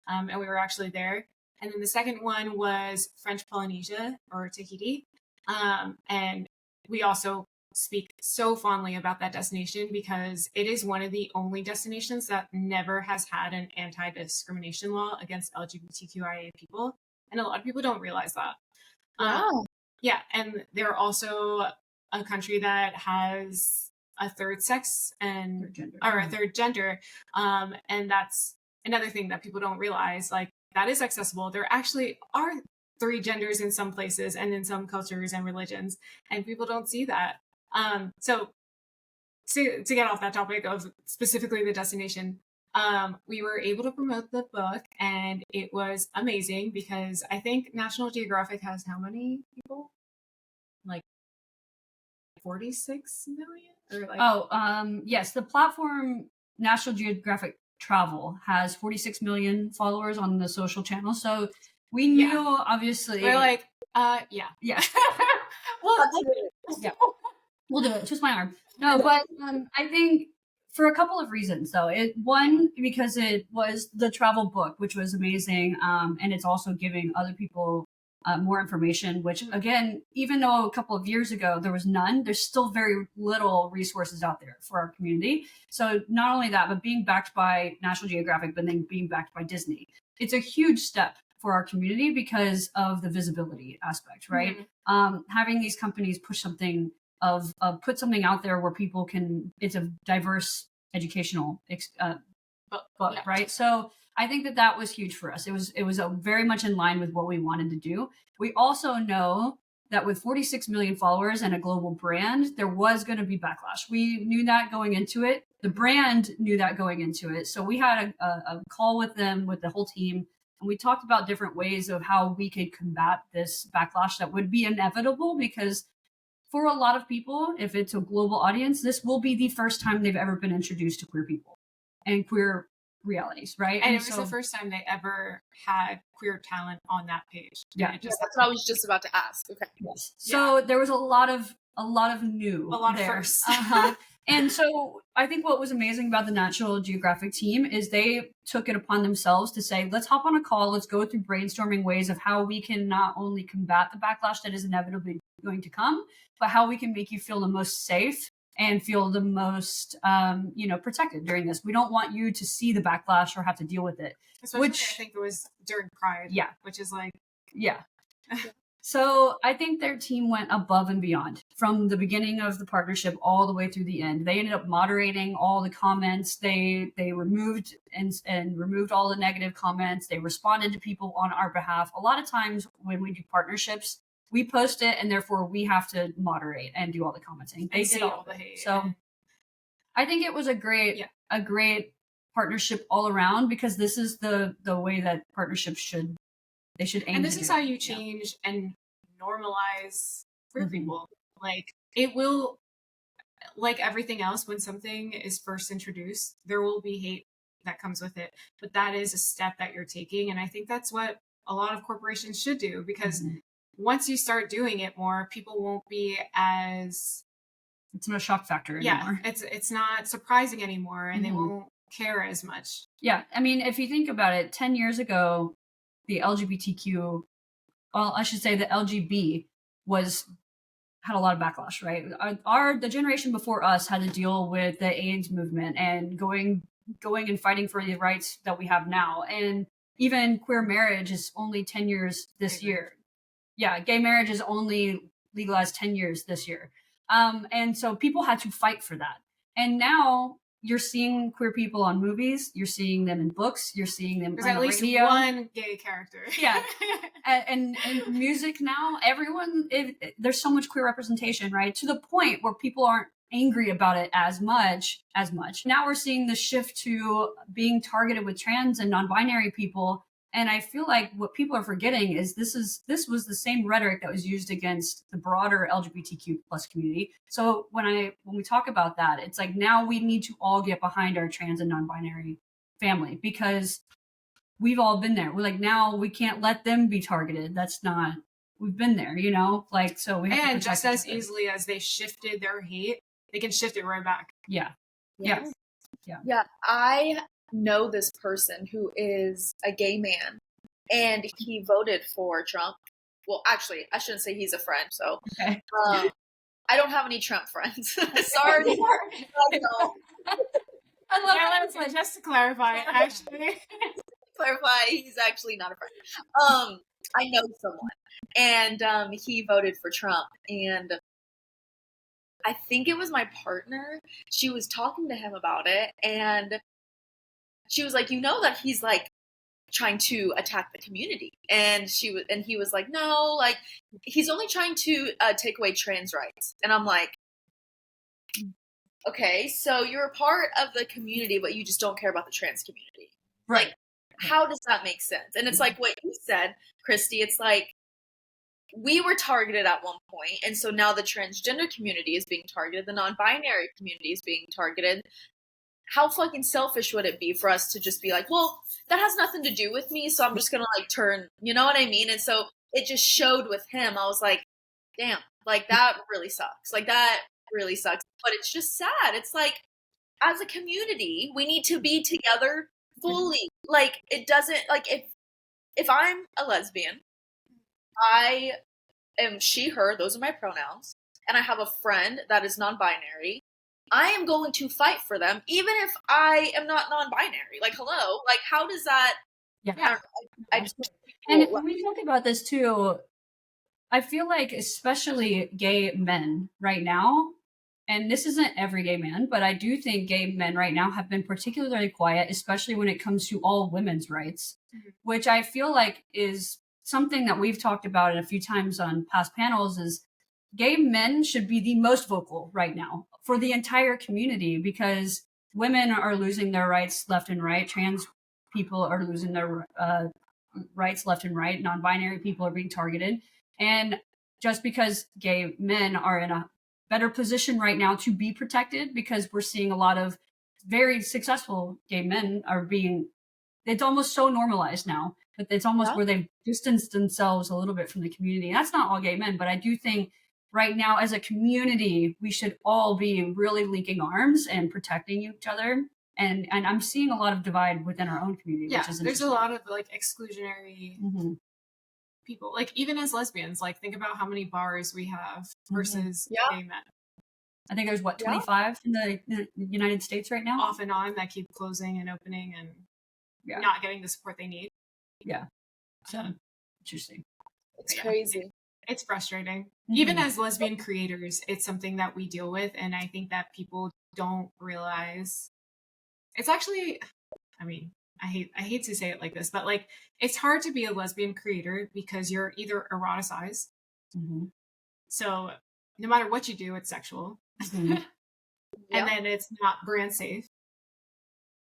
and we were actually there. And then the second one was French Polynesia, or Tahiti. And we also speak so fondly about that destination because it is one of the only destinations that never has had an anti-discrimination law against LGBTQIA people. And a lot of people don't realize that. Wow. Yeah. And they're also a country that has a third sex and or a third gender. And that's another thing that people don't realize. Like that is accessible. There actually are 3 genders in some places and in some cultures and religions, and people don't see that. So to get off that topic of specifically the destination, we were able to promote the book, and it was amazing because I think National Geographic has how many people? Like 46 million? Or like yes, the platform National Geographic Travel has 46 million followers on the social channel. So we knew, obviously. We're like, yeah. Well, yeah. We'll do it. Twist my arm. No, but I think for a couple of reasons, though. One, because it was the travel book, which was amazing, and it's also giving other people more information, which, again, even though a couple of years ago there was none, there's still very little resources out there for our community. So not only that, but being backed by National Geographic, but then being backed by Disney. It's a huge step for our community because of the visibility aspect, right? Mm-hmm. Having these companies push something put something out there where people can, it's a diverse educational book, right? So I think that was huge for us. It was very much in line with what we wanted to do. We also know that with 46 million followers and a global brand, there was going to be backlash. We knew that going into it. The brand knew that going into it. So we had a call with them, with the whole team, and we talked about different ways of how we could combat this backlash that would be inevitable, because for a lot of people, if it's a global audience, this will be the first time they've ever been introduced to queer people and queer realities, right? And it was the first time they ever had queer talent on that page. Yeah, that's what I was just about to ask. Okay. Yes. So there was a lot of new, a lot there. Of firsts. And so I think what was amazing about the National Geographic team is they took it upon themselves to say, let's hop on a call, let's go through brainstorming ways of how we can not only combat the backlash that is inevitably going to come, but how we can make you feel the most safe and feel the most, protected during this. We don't want you to see the backlash or have to deal with it. Especially, I think it was during Pride. Yeah. Which is like... Yeah. So I think their team went above and beyond from the beginning of the partnership all the way through the end. They ended up moderating all the comments. They removed and removed all the negative comments. They responded to people on our behalf. A lot of times when we do partnerships, we post it and therefore we have to moderate and do all the commenting. They did all the hate. So I think it was a great partnership all around, because this is the way that partnerships should aim. And this is how you change and normalize queer people. Like, it will, like everything else, when something is first introduced, there will be hate that comes with it. But that is a step that you're taking. And I think that's what a lot of corporations should do, because once you start doing it more, people won't be as... It's not a shock factor anymore. Yeah, it's not surprising anymore, and they won't care as much. Yeah, I mean, if you think about it, 10 years ago, the LGBTQ, well, I should say the LGB had a lot of backlash, right? The generation before us had to deal with the AIDS movement and going and fighting for the rights that we have now. And even queer marriage is only 10 years this year. Yeah, gay marriage is only legalized 10 years this year. And so people had to fight for that. And now you're seeing queer people on movies. You're seeing them in books. You're seeing them on the radio. There's at least one gay character. Yeah. and music now, everyone, there's so much queer representation, right? To the point where people aren't angry about it as much. Now we're seeing the shift to being targeted with trans and non-binary people. And I feel like what people are forgetting is this was the same rhetoric that was used against the broader LGBTQ plus community. So when we talk about that, it's like, now we need to all get behind our trans and non-binary family, because we've all been there. We're like, now we can't let them be targeted. We've been there, like, so we have to protect just as easily as they shifted their hate, they can shift it right back. Yeah. I know this person who is a gay man, and he voted for Trump. Well, actually, I shouldn't say he's a friend. So, okay. I don't have any Trump friends. Sorry. I love that. Just to clarify, actually. He's actually not a friend. I know someone, and he voted for Trump, and I think it was my partner. She was talking to him about it, and she was like, that he's like trying to attack the community. And he was like, no, like, he's only trying to take away trans rights. And I'm like, okay, so you're a part of the community, but you just don't care about the trans community. Right. Like, how does that make sense? And it's like what you said, Kirstie, it's like, we were targeted at one point, and so now the transgender community is being targeted, the non-binary community is being targeted. How fucking selfish would it be for us to just be like, well, that has nothing to do with me, so I'm just gonna like turn, you know what I mean? And so it just showed with him. I was like, damn, like, that really sucks. Like, that really sucks. But it's just sad. It's like, as a community, we need to be together fully. Like, it doesn't, like, if I'm a lesbian, I am she, her, those are my pronouns, and I have a friend that is non-binary, I am going to fight for them, even if I am not non-binary. Like, hello, like, how does that? Yeah. I just, and when we talk about this too, I feel like especially gay men right now, and this isn't every gay man, but I do think gay men right now have been particularly quiet, especially when it comes to all women's rights, which I feel like is something that we've talked about a few times on past panels. Is gay men should be the most vocal right now for the entire community, because women are losing their rights left and right. Trans people are losing their rights left and right. Non-binary people are being targeted. And just because gay men are in a better position right now to be protected, because we're seeing a lot of very successful gay men are being, it's almost so normalized now, but it's almost where they've distanced themselves a little bit from the community. And that's not all gay men, but I do think right now as a community, we should all be really linking arms and protecting each other. And I'm seeing a lot of divide within our own community. Yeah, which is there's a lot of like exclusionary people. Like, even as lesbians, like, think about how many bars we have versus gay men. I think there's 25 in the United States right now. Off and on that keep closing and opening and not getting the support they need. Yeah. So interesting. It's crazy. It's frustrating. Even as lesbian creators, it's something that we deal with, and I think that people don't realize. It's actually, I mean, I hate to say it like this, but like it's hard to be a lesbian creator because you're either eroticized. So no matter what you do, it's sexual. And then it's not brand safe.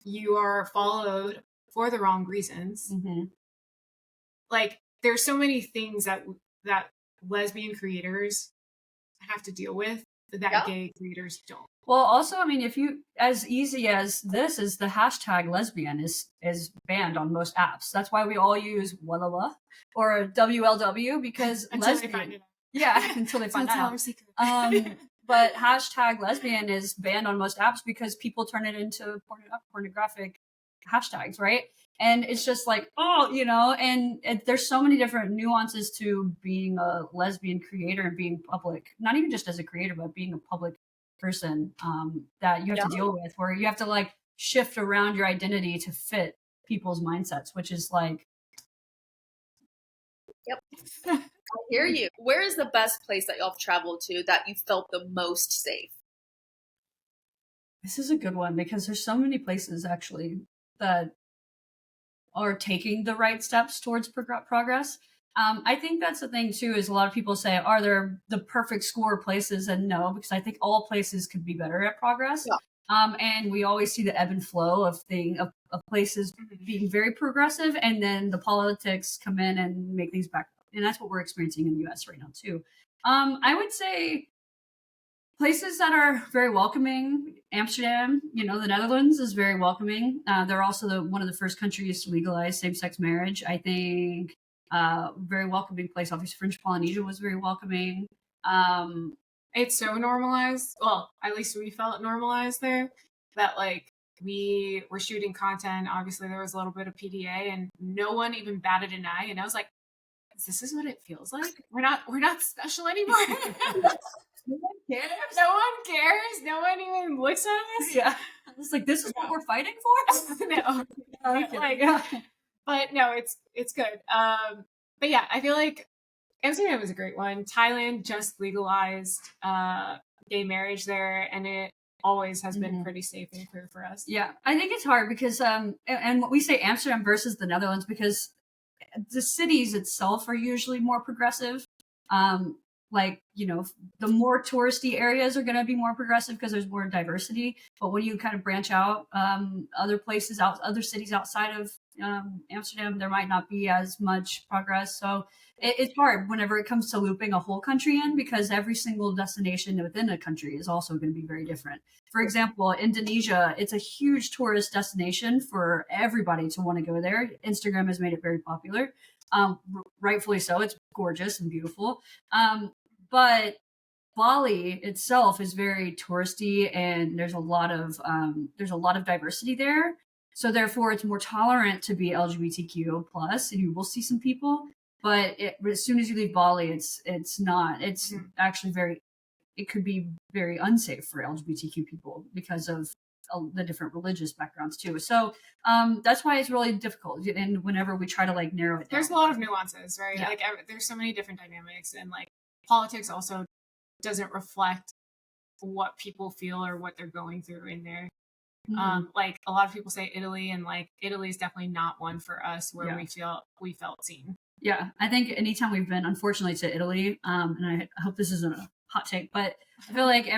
You are followed for the wrong reasons. Like there's so many things that lesbian creators have to deal with that gay creators don't. Well, also, I mean, if you, as easy as this is, the hashtag lesbian is banned on most apps. That's why we all use Wallala or WLW, because until they find it out. Yeah, until they find out. But hashtag lesbian is banned on most apps because people turn it into pornographic hashtags, right? And it's just like, and there's so many different nuances to being a lesbian creator and being public, not even just as a creator, but being a public person that you have to deal with, where you have to like shift around your identity to fit people's mindsets, which is like. Yep. I hear you. Where is the best place that y'all have traveled to that you felt the most safe? This is a good one because there's so many places actually that are taking the right steps towards progress. I think that's the thing too, is a lot of people say, are there the perfect score places? And no, because I think all places could be better at progress. And we always see the ebb and flow of places being very progressive, and then the politics come in and make things back up. And that's what we're experiencing in the US right now too. I would say places that are very welcoming. Amsterdam, the Netherlands is very welcoming. They're also one of the first countries to legalize same-sex marriage. I think very welcoming place. Obviously, French Polynesia was very welcoming. It's so normalized. Well, at least we felt normalized there. That like we were shooting content. Obviously, there was a little bit of PDA, and no one even batted an eye. And I was like, "This is what it feels like. We're not special anymore." No one cares. No one cares. No one even looks at us. Yeah, it's like this is what we're fighting for. No, but no, it's good. But yeah, I feel like Amsterdam was a great one. Thailand just legalized gay marriage there, and it always has been pretty safe and clear for us. Yeah, I think it's hard because and we say Amsterdam versus the Netherlands because the cities itself are usually more progressive. The more touristy areas are going to be more progressive because there's more diversity. But when you kind of branch out, other cities outside of Amsterdam, there might not be as much progress. So it's hard whenever it comes to looping a whole country in, because every single destination within a country is also going to be very different. For example, Indonesia, it's a huge tourist destination for everybody to want to go there. Instagram has made it very popular. Rightfully so. It's gorgeous and beautiful. But Bali itself is very touristy, and there's a lot of diversity there. So therefore, it's more tolerant to be LGBTQ plus, and you will see some people. But as soon as you leave Bali, it's not. It's actually it could be very unsafe for LGBTQ people because of the different religious backgrounds too. So that's why it's really difficult. And whenever we try to like narrow it down, there's a lot of nuances, right? Yeah. Like there's so many different dynamics, and like politics also doesn't reflect what people feel or what they're going through in there. Like a lot of people say Italy, and like Italy is definitely not one for us where we felt seen. Yeah, I think anytime we've been, unfortunately, to Italy, and I hope this isn't a hot take, but I feel like not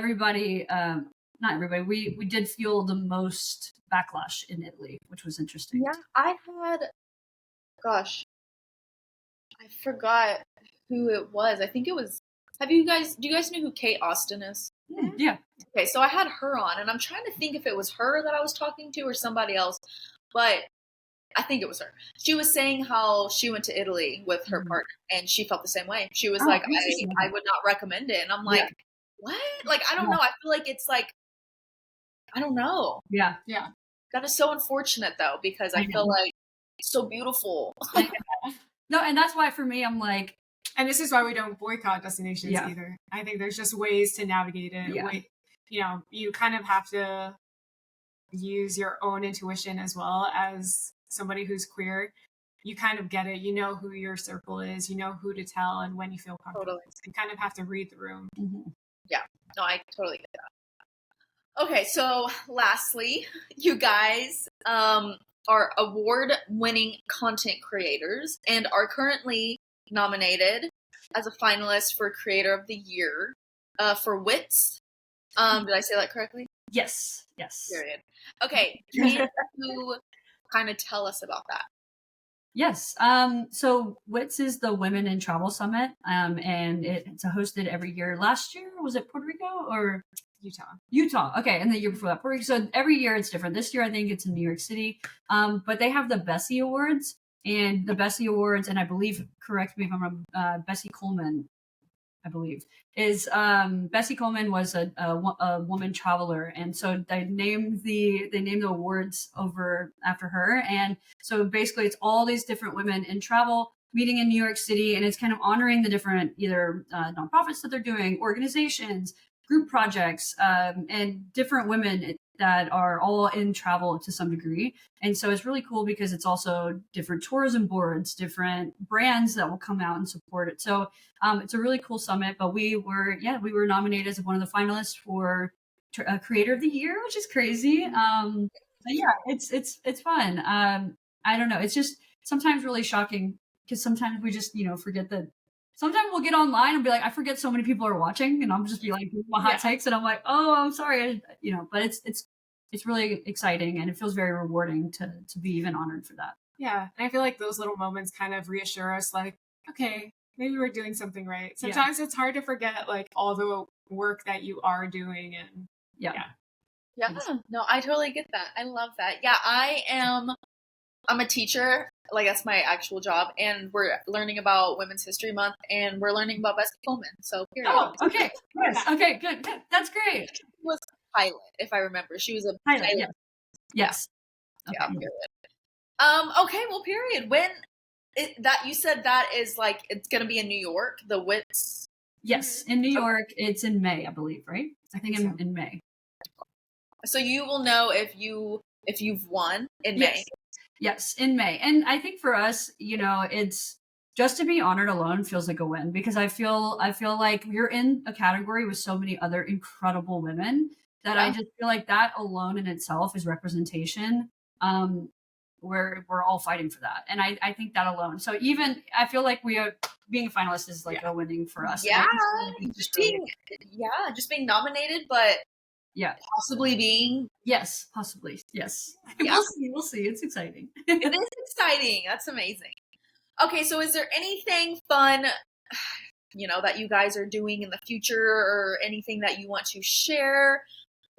everybody, we did feel the most backlash in Italy, which was interesting. Yeah, I forgot who it was. I think it was, do you guys know who Kate Austin is? Yeah. Okay, so I had her on, and I'm trying to think if it was her that I was talking to or somebody else, but I think it was her. She was saying how she went to Italy with her partner, and she felt the same way. She was like, I would not recommend it. And I'm like, what? Like, I don't know. I feel like it's like, I don't know. Yeah. That is so unfortunate, though, because I feel like it's so beautiful. No, and that's why for me, I'm like, and this is why we don't boycott destinations either. I think there's just ways to navigate it. you kind of have to use your own intuition as well as somebody who's queer. You kind of get it. You know who your circle is. You know who to tell and when you feel comfortable. Totally. So you kind of have to read the room. Yeah. No, I totally get that. Okay, so lastly, you guys are award-winning content creators and are currently nominated as a finalist for Creator of the Year for WITS. Did I say that correctly? Yes. Period. Okay, can you kind of tell us about that? Yes. So WITS is the Women in Travel Summit, and it's hosted every year. Last year, was it Puerto Rico or Utah? Okay, and the year before that, Puerto Rico. So every year it's different. This year, I think it's in New York City. But they have the Bessie Awards, and I believe, correct me if I'm wrong, Bessie Coleman, I believe, is Bessie Coleman was a woman traveler, and so they named the awards over after her. And so basically, it's all these different women in travel meeting in New York City, and it's kind of honoring the different either nonprofits that they're doing, organizations, group projects, and different women that are all in travel to some degree. And so it's really cool because it's also different tourism boards, different brands that will come out and support it. So it's a really cool summit. But we were nominated as one of the finalists for Creator of the Year, which is crazy. But yeah, it's fun. I don't know. It's just sometimes really shocking because sometimes we just forget that. Sometimes we'll get online and be like, I forget so many people are watching, and I'm just be like my hot takes, and I'm like, oh, I'm sorry, But it's really exciting, and it feels very rewarding to be even honored for that. Yeah, and I feel like those little moments kind of reassure us, like, okay, maybe we're doing something right. Sometimes it's hard to forget like all the work that you are doing, and yeah. No, I totally get that. I love that. Yeah, I'm a teacher. Like, that's my actual job, and we're learning about Women's History Month, and we're learning about Bessie Coleman. So, period. Oh, okay. Yes. Okay, good. That's great. She was a pilot, if I remember. She was a pilot. Yes. Yeah. Period. Okay. Well, period. When you said that is like it's gonna be in New York, the WITS. Yes, in New York. It's in May, I believe. Right? I think in May. So you will know if you've won in May. Yes, in May. And I think for us, it's just to be honored alone feels like a win because I feel like you're in a category with so many other incredible women that I just feel like that alone in itself is representation. Where we're all fighting for that. And I think that alone. So even I feel like we are being a finalist is like a winning for us. Yeah. Just being nominated, but possibly being. Yes, possibly. Yes. Yeah. We'll see. It's exciting. It is exciting. That's amazing. Okay, so is there anything fun, that you guys are doing in the future or anything that you want to share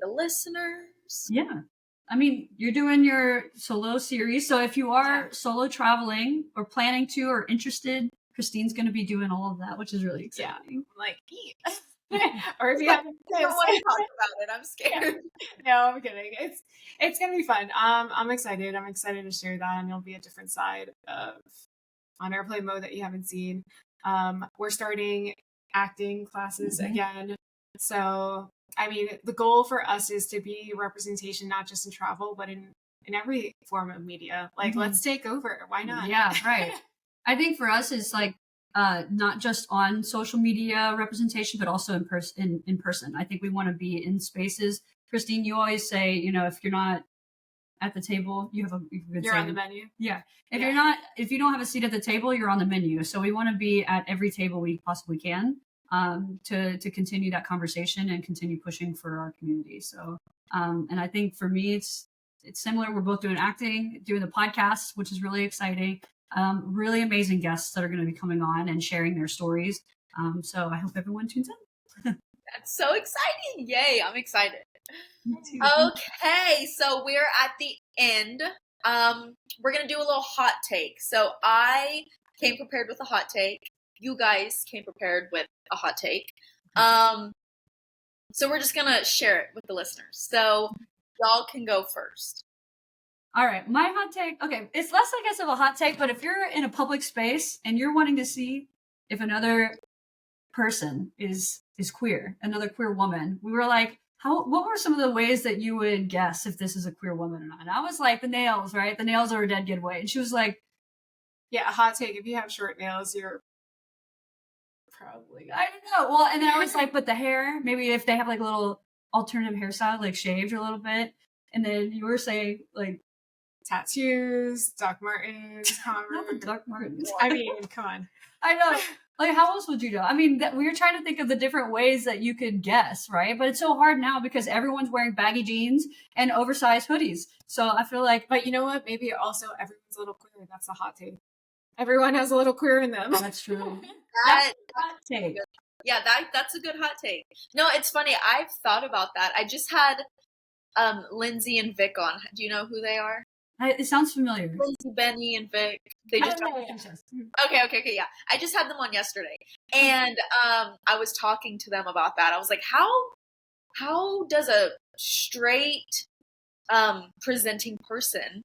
with the listeners? Yeah. I mean, you're doing your solo series. So if you are solo traveling or planning to or interested, Christine's going to be doing all of that, which is really exciting. Like, or if you have kids. I don't want to talk about it. I'm scared. No, I'm kidding. It's gonna be fun. I'm excited. I'm excited to share that, and it'll be a different side of on airplane mode that you haven't seen. We're starting acting classes again. So I mean, the goal for us is to be representation not just in travel, but in every form of media. Like, let's take over. Why not? Yeah, right. I think for us it's like not just on social media representation, but also in person. I think we want to be in spaces. Christine, you always say, if you're not at the table, you're on the menu. Yeah. If you don't have a seat at the table, you're on the menu. So we want to be at every table we possibly can to continue that conversation and continue pushing for our community. So, and I think for me, it's similar. We're both doing acting, doing the podcast, which is really exciting. Really amazing guests that are going to be coming on and sharing their stories. So I hope everyone tunes in. That's so exciting. Yay. I'm excited. Okay. So we're at the end. We're going to do a little hot take. So I came prepared with a hot take. You guys came prepared with a hot take. So we're just going to share it with the listeners. So y'all can go first. All right, my hot take. Okay, it's less, I guess, of a hot take, but if you're in a public space and you're wanting to see if another person is queer, another queer woman, we were like, what were some of the ways that you would guess if this is a queer woman or not? And I was like, the nails, right? The nails are a dead giveaway. And she was like, yeah, a hot take. If you have short nails, you're probably. I don't know. Well, and then I was like, but the hair, maybe if they have like a little alternative hairstyle, like shaved a little bit. And then you were saying like tattoos, Doc Martens, not the Doc Martens. I mean, come on. I know. Like, how else would you know? I mean, we were trying to think of the different ways that you could guess, right? But it's so hard now because everyone's wearing baggy jeans and oversized hoodies. So I feel like, but you know what? Maybe also everyone's a little queer. That's the hot take. Everyone has a little queer in them. That's true. That hot take. Yeah, that's a good hot take. No, it's funny. I've thought about that. I just had Lindsay and Vic on. Do you know who they are? It sounds familiar. Lindsay, Benny, and Vic. They just okay, yeah. I just had them on yesterday, and I was talking to them about that. I was like, how does a straight presenting person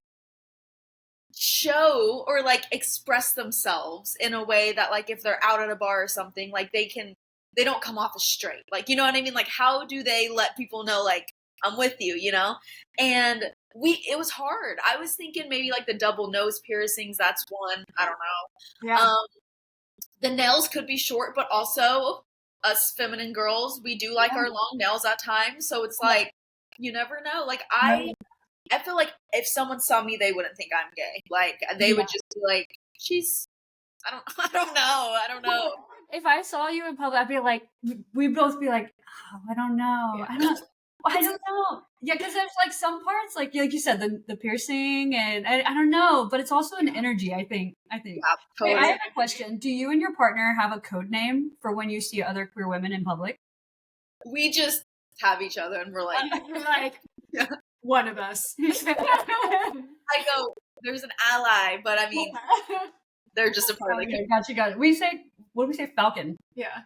show or like express themselves in a way that like if they're out at a bar or something, like they don't come off as straight, like, you know what I mean? Like, how do they let people know like I'm with you, you know? And it was hard. I was thinking maybe like the double nose piercings, that's one. I don't know. Yeah. The nails could be short, but also us feminine girls, we do like our long nails at times, so it's like you never know. Like I feel like if someone saw me, they wouldn't think I'm gay. Like they would just be like, she's, I don't know. If I saw you in public, I'd be like, we'd both be like, oh, I don't know. Yeah. I don't know. Yeah, because there's like some parts, like you said, the piercing, and I don't know, but it's also an energy, I think. Yeah, totally. Wait, I have a question. Do you and your partner have a code name for when you see other queer women in public? We just have each other and we're like, yeah. One of us. I go, there's an ally, but I mean, they're just a part of the game. Got it. What do we say? Falcon. Yeah.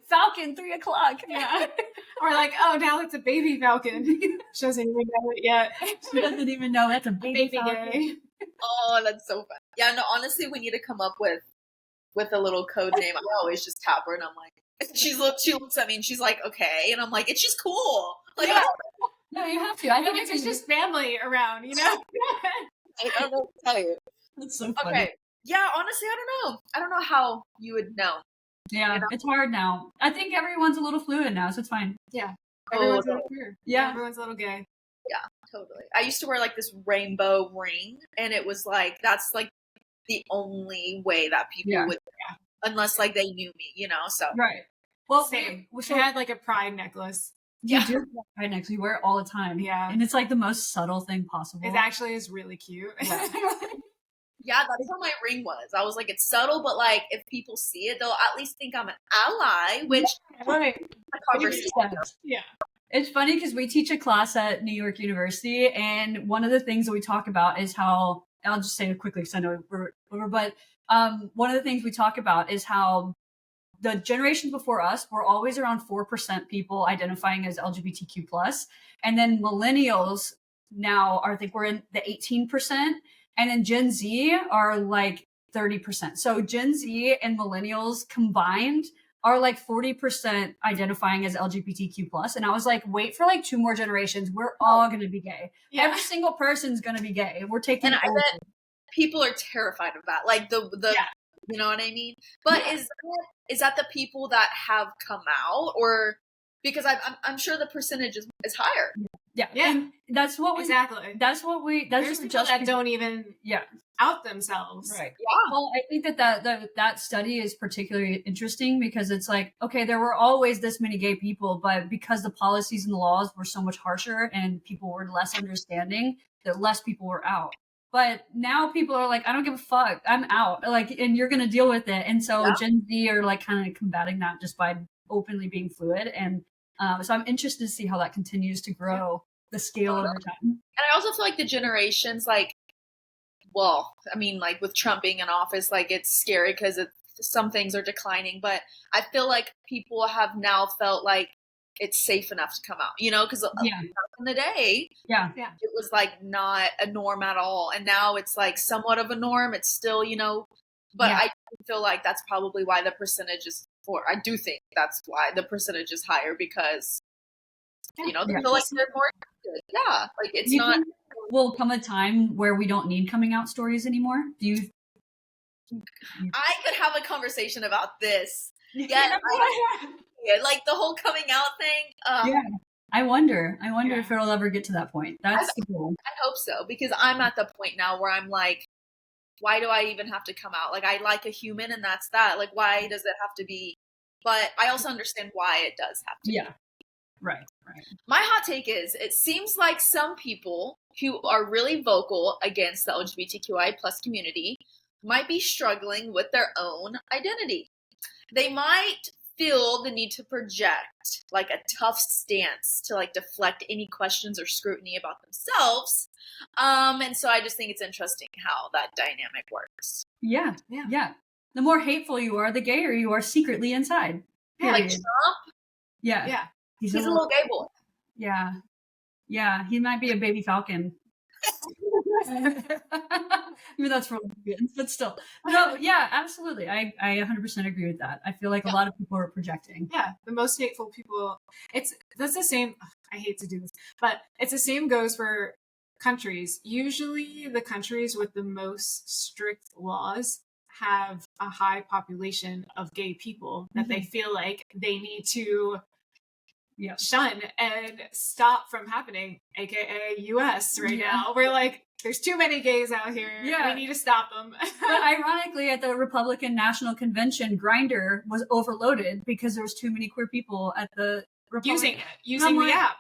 Falcon, 3 o'clock. Yeah. Or like, oh, now it's a baby falcon. She doesn't even know it yet. She doesn't even know that's a baby falcon. Gay. Oh, that's so fun. Yeah, no, honestly, we need to come up with a little code name. I always just tap her and I'm like, she looks at me and she's like, okay. And I'm like, it's just cool. Like, yeah. No, you have to. I think it's just family around, you know? I don't know what to tell you. That's so funny. Okay. Yeah, honestly, I don't know how you would know. Yeah, it's hard now. I think everyone's a little fluid now, so it's fine. Yeah. Everyone's a little queer. Yeah. Everyone's a little gay. Yeah, totally. I used to wear like this rainbow ring, and it was like, that's like the only way that people would, unless like they knew me, you know? So. Right. Well, same. She had like a pride necklace. You do have a pride necklace. You wear it all the time. Yeah. And it's like the most subtle thing possible. It actually is really cute. Yeah, that's how my ring was. I was like, it's subtle, but like if people see it, they'll at least think I'm an ally, which yeah. It's funny because we teach a class at New York University, and one of the things that we talk about is how, I'll just say it quickly because I know we're over, but one of the things we talk about is how the generations before us were always around 4% people identifying as LGBTQ+, and then millennials now I think we're in the 18%. And then Gen Z are like 30%. So Gen Z and millennials combined are like 40% identifying as LGBTQ+. And I was like, wait for like 2 more generations. We're all going to be gay. Yeah. Every single person's going to be gay. We're taking And I bet people are terrified of that. Like the you know what I mean? But is that the people that have come out, or because I'm sure the percentage is higher. Yeah. And that's what we That's there's people that don't even out themselves. Right. Yeah. Well, I think that study is particularly interesting because it's like, okay, there were always this many gay people, but because the policies and the laws were so much harsher and people were less understanding, that less people were out. But now people are like, I don't give a fuck. I'm out. Like, and you're gonna deal with it. And so Gen Z are like kind of combating that just by openly being fluid. And so I'm interested to see how that continues to grow the scale over time. And I also feel like the generations, like, well, I mean, like with Trump being in office, like it's scary because some things are declining, but I feel like people have now felt like it's safe enough to come out, you know, because back in the day, it was like not a norm at all. And now it's like somewhat of a norm. It's still, you know, but I feel like that's probably why the percentage is I do think that's why the percentage is higher, because You know, they feel like they're more accepted. Yeah, like it's you not. think will come a time where we don't need coming out stories anymore? Do you? I could have a conversation about this. Yeah. Like the whole coming out thing. Yeah. I wonder if it'll ever get to that point. That's the goal. I hope so, because I'm at the point now where I'm like, why do I even have to come out? Like, I like a human and that's that. Like, why does it have to be? But I also understand why it does have to be. Right. My hot take is, it seems like some people who are really vocal against the LGBTQI plus community might be struggling with their own identity. They might feel the need to project like a tough stance to like deflect any questions or scrutiny about themselves. And so I just think it's interesting how that dynamic works. Yeah. The more hateful you are, the gayer you are secretly inside. Like Trump. Yeah. He's a little gay boy. Yeah. He might be a baby falcon. Maybe that's for lesbians, but still. No, yeah, absolutely. I 100% agree with that. I feel like a lot of people are projecting. Yeah, the most hateful people. That's the same. I hate to do this, but it's the same goes for countries. Usually, the countries with the most strict laws have a high population of gay people that they feel like they need to shun and stop from happening, aka US right now. We're like, there's too many gays out here. We need to stop them. But ironically, at the Republican National Convention, Grindr was overloaded because there was too many queer people at the using the app.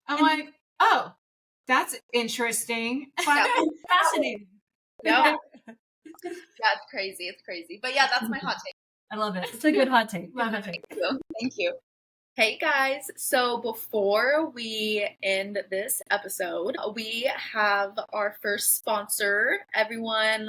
I'm like, oh, that's interesting. Fascinating. Yeah, it's crazy. It's crazy. But yeah, that's my hot take. I love it. It's a good hot take. Thank you. Hey guys, so before we end this episode, we have our first sponsor. Everyone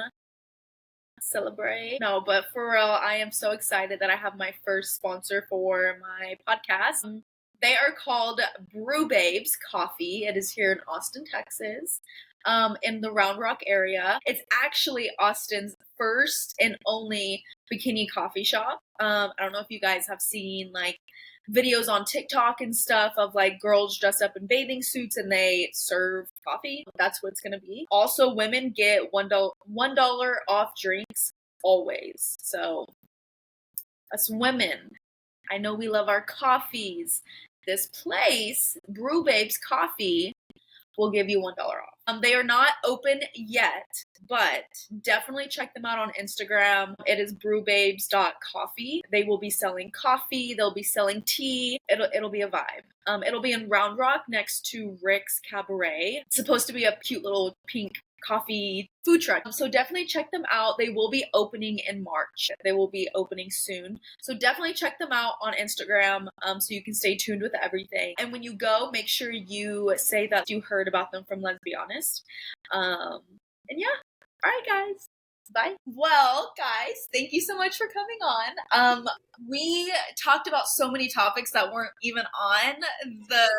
celebrate. No, but for real, I am so excited that I have my first sponsor for my podcast. They are called Brew Babes Coffee. It is here in Austin, Texas, in the Round Rock area. It's actually Austin's first and only bikini coffee shop. I don't know if you guys have seen like videos on TikTok and stuff of like girls dressed up in bathing suits and they serve coffee. That's what it's going to be. Also, women get $1 off drinks always. So us women, I know we love our coffees. This place, Brew Babes Coffee, will give you $1 off. They are not open yet, but definitely check them out on Instagram. It is brewbabes.coffee. They will be selling coffee. They'll be selling tea. It'll be a vibe. It'll be in Round Rock next to Rick's Cabaret. It's supposed to be a cute little pink coffee food truck. So definitely check them out. They will be opening in March. They will be opening soon. So definitely check them out on Instagram so you can stay tuned with everything. And when you go, make sure you say that you heard about them from Let's Be Honest. And yeah. All right, guys. Bye. Well, guys, thank you so much for coming on. We talked about so many topics that weren't even on but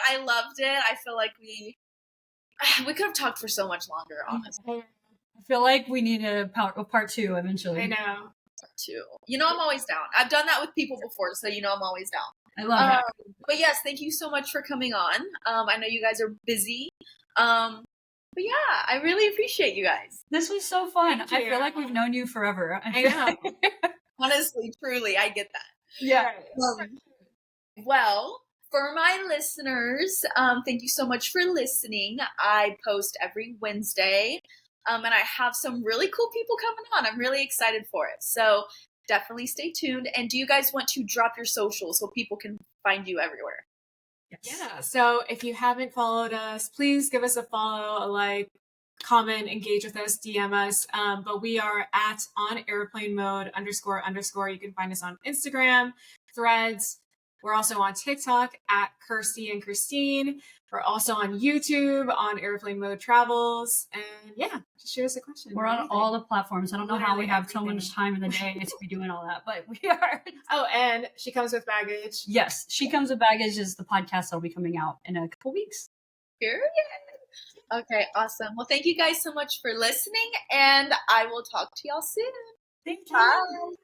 I loved it. I feel like we could have talked for so much longer, honestly. I feel like we need a part two eventually. I know. Part two. I'm always down. I've done that with people before, so I'm always down. I love that. But yes, thank you so much for coming on. I know you guys are busy. But yeah, I really appreciate you guys. This was so fun. I feel like we've known you forever. I know. Honestly, truly, I get that. Yeah. Well, for my listeners, thank you so much for listening. I post every Wednesday, and I have some really cool people coming on. I'm really excited for it. So definitely stay tuned. And do you guys want to drop your socials so people can find you everywhere? Yes. Yeah. So if you haven't followed us, please give us a follow, a like, comment, engage with us, DM us. But we are at on airplane mode __. You can find us on Instagram, Threads. We're also on TikTok at Kirstie and Christine. We're also on YouTube on Airplane Mode Travels. And yeah, just shoot us a question. We're on all the platforms. I don't know how we have so much time in the day to be doing all that, but we are. Oh, and She Comes With Baggage. Yes, She Comes With Baggage is the podcast that'll be coming out in a couple weeks. Period. Okay, awesome. Well, thank you guys so much for listening, and I will talk to y'all soon. Thank you. Bye.